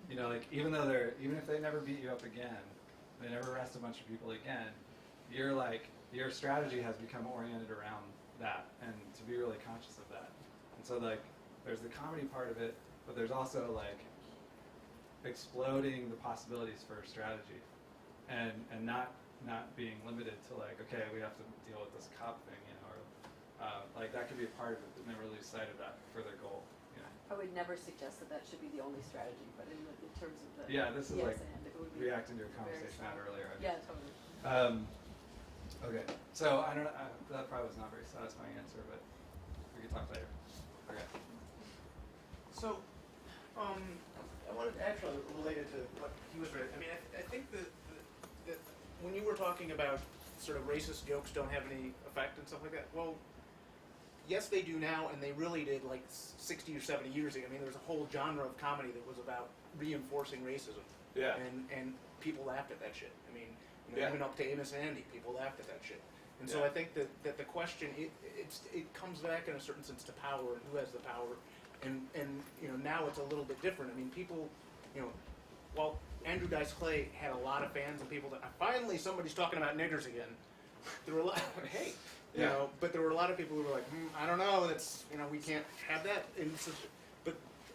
You know, like even if they never beat you up again, they never arrest a bunch of people again, you're like, your strategy has become oriented around that, and to be really conscious of that. And so like, there's the comedy part of it, but there's also like exploding the possibilities for strategy, and not being limited to like, okay, we have to deal with this cop thing, you know, or like that could be a part of it, but never lose sight of that for their goal. You know? I would never suggest that should be the only strategy, but in terms of the this is yes like and, it would be reacting to a conversation I had earlier. Yeah, totally. Okay, so I don't know, that probably was not a very satisfying answer, but we can talk later. Okay. So, I wanted to actually related to what he was reading. I mean, I think that when you were talking about sort of racist jokes don't have any effect and stuff like that, well, yes, they do now, and they really did like 60 or 70 years ago. I mean, there's a whole genre of comedy that was about reinforcing racism. Yeah. And people laughed at that shit. I mean, you know, Yeah. even up to Amos and Andy, people laughed at that shit. And so Yeah. I think that the question, it comes back in a certain sense to power and who has the power. And you know, now it's a little bit different. I mean, people, you know, while Andrew Dice Clay had a lot of fans and people that finally somebody's talking about niggers again. There were a lot. Hey, you know, but there were a lot of people who were like, I don't know. That's, you know, we can't have that.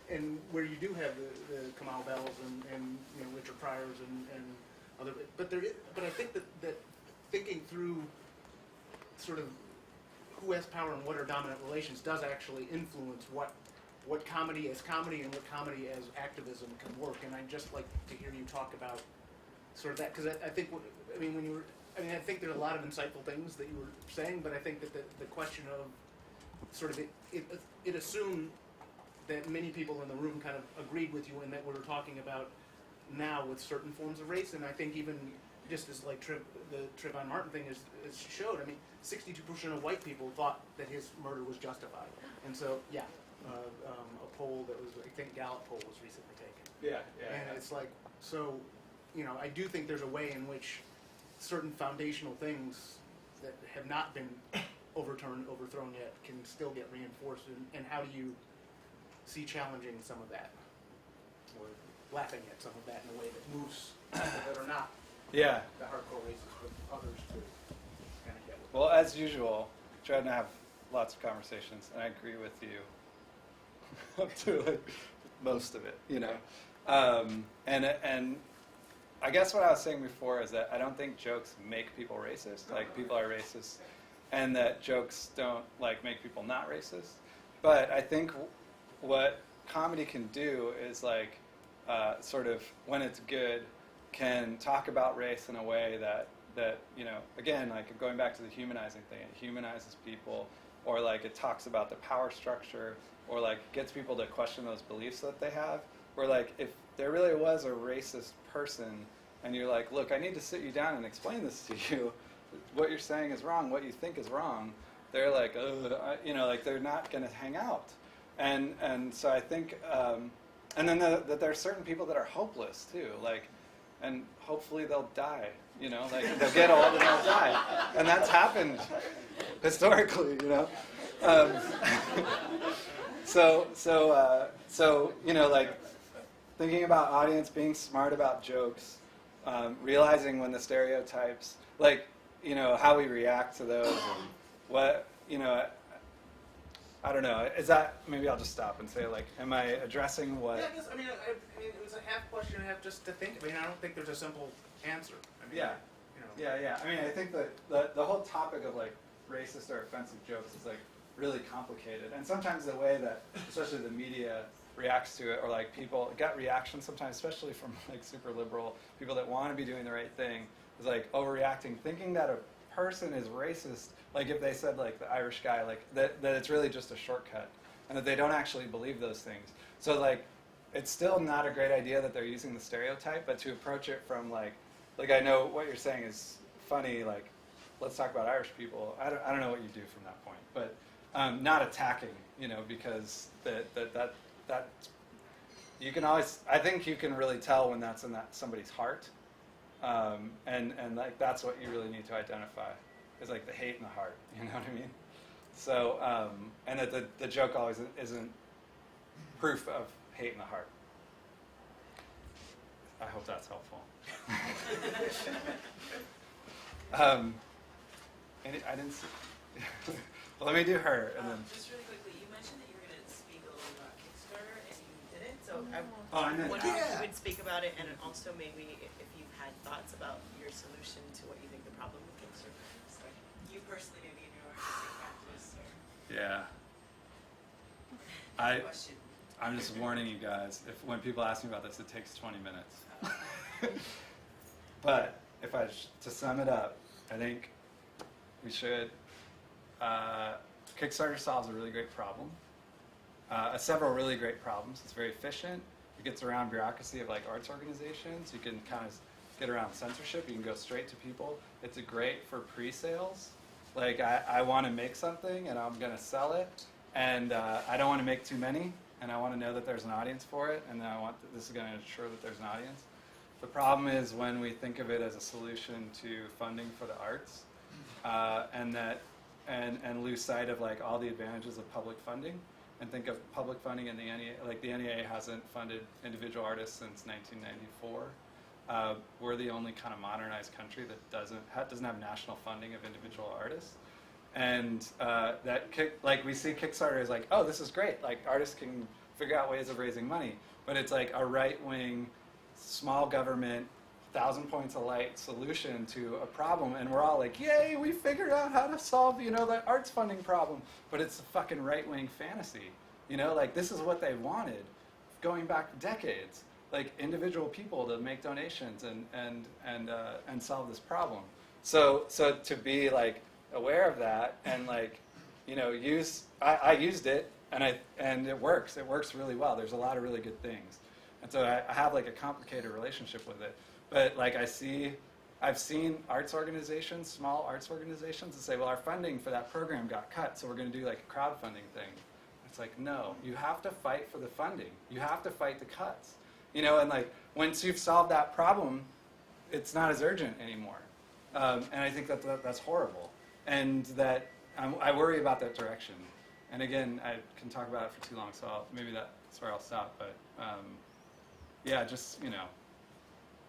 And where you do have the Kamal Bells and you know, Richard Pryors and other, but I think that thinking through sort of who has power and what are dominant relations does actually influence what comedy as comedy and what comedy as activism can work. And I'd just like to hear you talk about sort of that, because I think, I mean, I think there are a lot of insightful things that you were saying, but I think that the question of sort of it assumed that many people in the room kind of agreed with you, and that we were talking about now with certain forms of race, and I think even just as like the Trayvon Martin thing is showed. I mean, 62% of white people thought that his murder was justified, and so a poll that was, I think Gallup poll was recently taken. And it's like, so, I do think there's a way in which certain foundational things that have not been overthrown yet can still get reinforced, and how do you see challenging some of that, or laughing at some of that in a way that moves people that are not the hardcore racists, but others to kind of get with. Well, as usual, trying to have lots of conversations, and I agree with you up to like most of it, and I guess what I was saying before is that I don't think jokes make people racist. Like, people are racist, and that jokes don't like make people not racist. But I think what comedy can do is like sort of, when it's good, can talk about race in a way that again, like going back to the humanizing thing, it humanizes people, or like it talks about the power structure, or like gets people to question those beliefs that they have. Where like, if there really was a racist person and you're like, look, I need to sit you down and explain this to you, what you're saying is wrong, what you think is wrong, they're like, like they're not going to hang out. And so I think, and then that there are certain people that are hopeless too, like, and hopefully they'll die, like they'll get old and they'll die. And that's happened historically, So like thinking about audience, being smart about jokes, realizing when the stereotypes, like, how we react to those, and what, I don't know. Is that, maybe I'll just stop and say, like, am I addressing what? Yeah, I guess, I mean, it was a half question, half just to think. I mean, I don't think there's a simple answer. I mean, Yeah. I mean, I think that the whole topic of like racist or offensive jokes is like really complicated, and sometimes the way that, especially the media, reacts to it, or like people get reactions sometimes, especially from like super liberal people that want to be doing the right thing, is like overreacting, thinking that a person is racist, like if they said like the Irish guy, like that it's really just a shortcut, and that they don't actually believe those things. So like, it's still not a great idea that they're using the stereotype, but to approach it from like I know what you're saying is funny, like, let's talk about Irish people. I don't know what you do from that point, but not attacking, because that you can always, I think you can really tell when that's in somebody's heart, and like that's what you really need to identify, is like the hate in the heart, you know what I mean? So and that the joke always isn't proof of hate in the heart. I hope that's helpful. And I didn't see. Well, let me do her, and then. Just really quickly, you mentioned that you were going to speak a little about Kickstarter, and you didn't. So I wondered if you would speak about it, and also maybe if you've had thoughts about your solution to what you think the problem with Kickstarter is. Like you personally, maybe in your artistic practice. I'm just warning you guys. When people ask me about this, it takes 20 minutes. But if to sum it up, I think we should. Kickstarter solves a really great problem. Several really great problems. It's very efficient. It gets around bureaucracy of like arts organizations. You can kind of get around censorship. You can go straight to people. It's great for pre-sales. Like I want to make something and I'm going to sell it, and I don't want to make too many, and I want to know that there's an audience for it, and then this is going to ensure that there's an audience. The problem is when we think of it as a solution to funding for the arts, and lose sight of like all the advantages of public funding, and think of public funding and the NEA. Like the NEA hasn't funded individual artists since 1994. We're the only kind of modernized country that doesn't have national funding of individual artists, and we see Kickstarter as like, oh, this is great. Like artists can figure out ways of raising money, but it's like a right-wing, small government, 1,000 points of light solution to a problem, and we're all like, yay, we figured out how to solve, the arts funding problem. But it's a fucking right-wing fantasy, like this is what they wanted, going back decades, like individual people to make donations and solve this problem. So to be like aware of that and like, I used it and it works. It works really well. There's a lot of really good things, and so I have like a complicated relationship with it. But like I I've seen arts organizations, small arts organizations, that say, well, our funding for that program got cut, so we're going to do like a crowdfunding thing. It's like, no, you have to fight for the funding. You have to fight the cuts. You know, and like once you've solved that problem, it's not as urgent anymore. And I think that's horrible. And that I worry about that direction. And again, I can talk about it for too long, so maybe that's where I'll stop. But yeah, just, you know,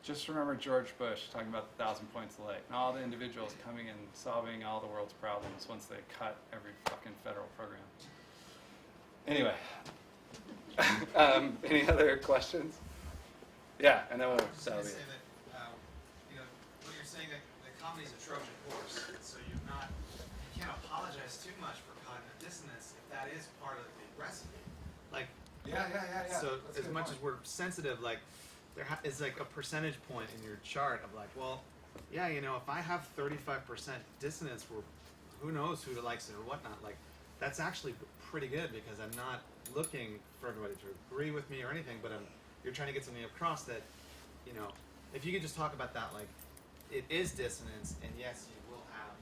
just remember George Bush talking about the 1,000 points of light, and all the individuals coming and solving all the world's problems once they cut every fucking federal program. Anyway, any other questions? Yeah, and then we'll. I was just going to say that, you know, when you're saying that comedy is a Trojan horse, so you can't apologize too much for cognitive dissonance if that is part of the recipe. Like, yeah. So as much as we're sensitive, like there is like a percentage point in your chart of like, well, yeah, you know, if I have 35% dissonance, who knows who likes it or whatnot. Like, that's actually pretty good because I'm not looking for everybody to agree with me or anything, but you're trying to get something across that, you know, if you could just talk about that, like, it is dissonance, and yes, you will have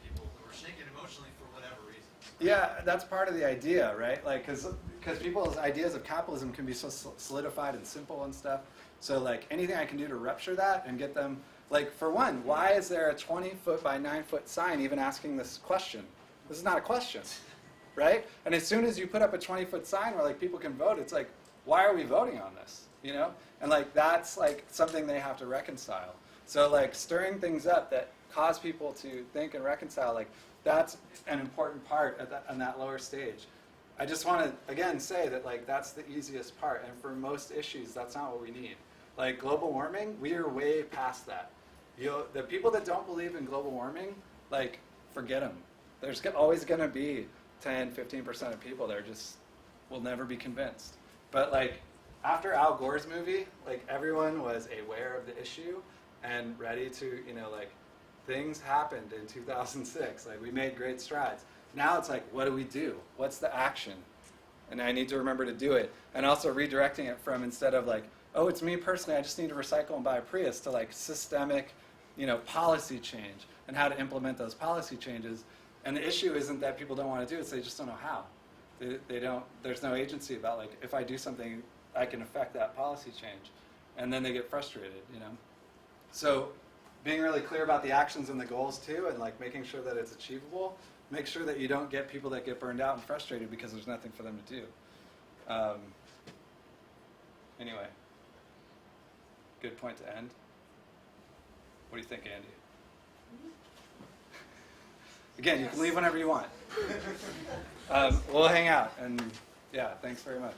people who are shaken emotionally for whatever reason. Yeah, that's part of the idea, right? Like, because people's ideas of capitalism can be so solidified and simple and stuff. So, like, anything I can do to rupture that and get them, like, for one, why is there a 20-foot by 9-foot sign even asking this question? This is not a question, right? And as soon as you put up a 20-foot sign where, like, people can vote, it's like, why are we voting on this, you know? And, like, that's, like, something they have to reconcile. So, like, stirring things up that cause people to think and reconcile, like, that's an important part on that lower stage. I just want to, again, say that, like, that's the easiest part. And for most issues, that's not what we need. Like, global warming, we are way past that. The people that don't believe in global warming, like, forget them. There's always going to be 10, 15% of people that will never be convinced. But, like, after Al Gore's movie, like, everyone was aware of the issue and ready to, you know, like, things happened in 2006. Like, we made great strides. Now it's like, what do we do? What's the action? And I need to remember to do it. And also redirecting it from, instead of like, oh, it's me personally, I just need to recycle and buy a Prius, to like systemic, you know, policy change and how to implement those policy changes. And the issue isn't that people don't want to do it, so they just don't know how. They don't, there's no agency about, like, if I do something, I can affect that policy change. And then they get frustrated, you know. So being really clear about the actions and the goals too, and like making sure that it's achievable. Make sure that you don't get people that get burned out and frustrated because there's nothing for them to do. Anyway, good point to end. What do you think, Andy? Again, you can leave whenever you want. We'll hang out, and yeah, thanks very much.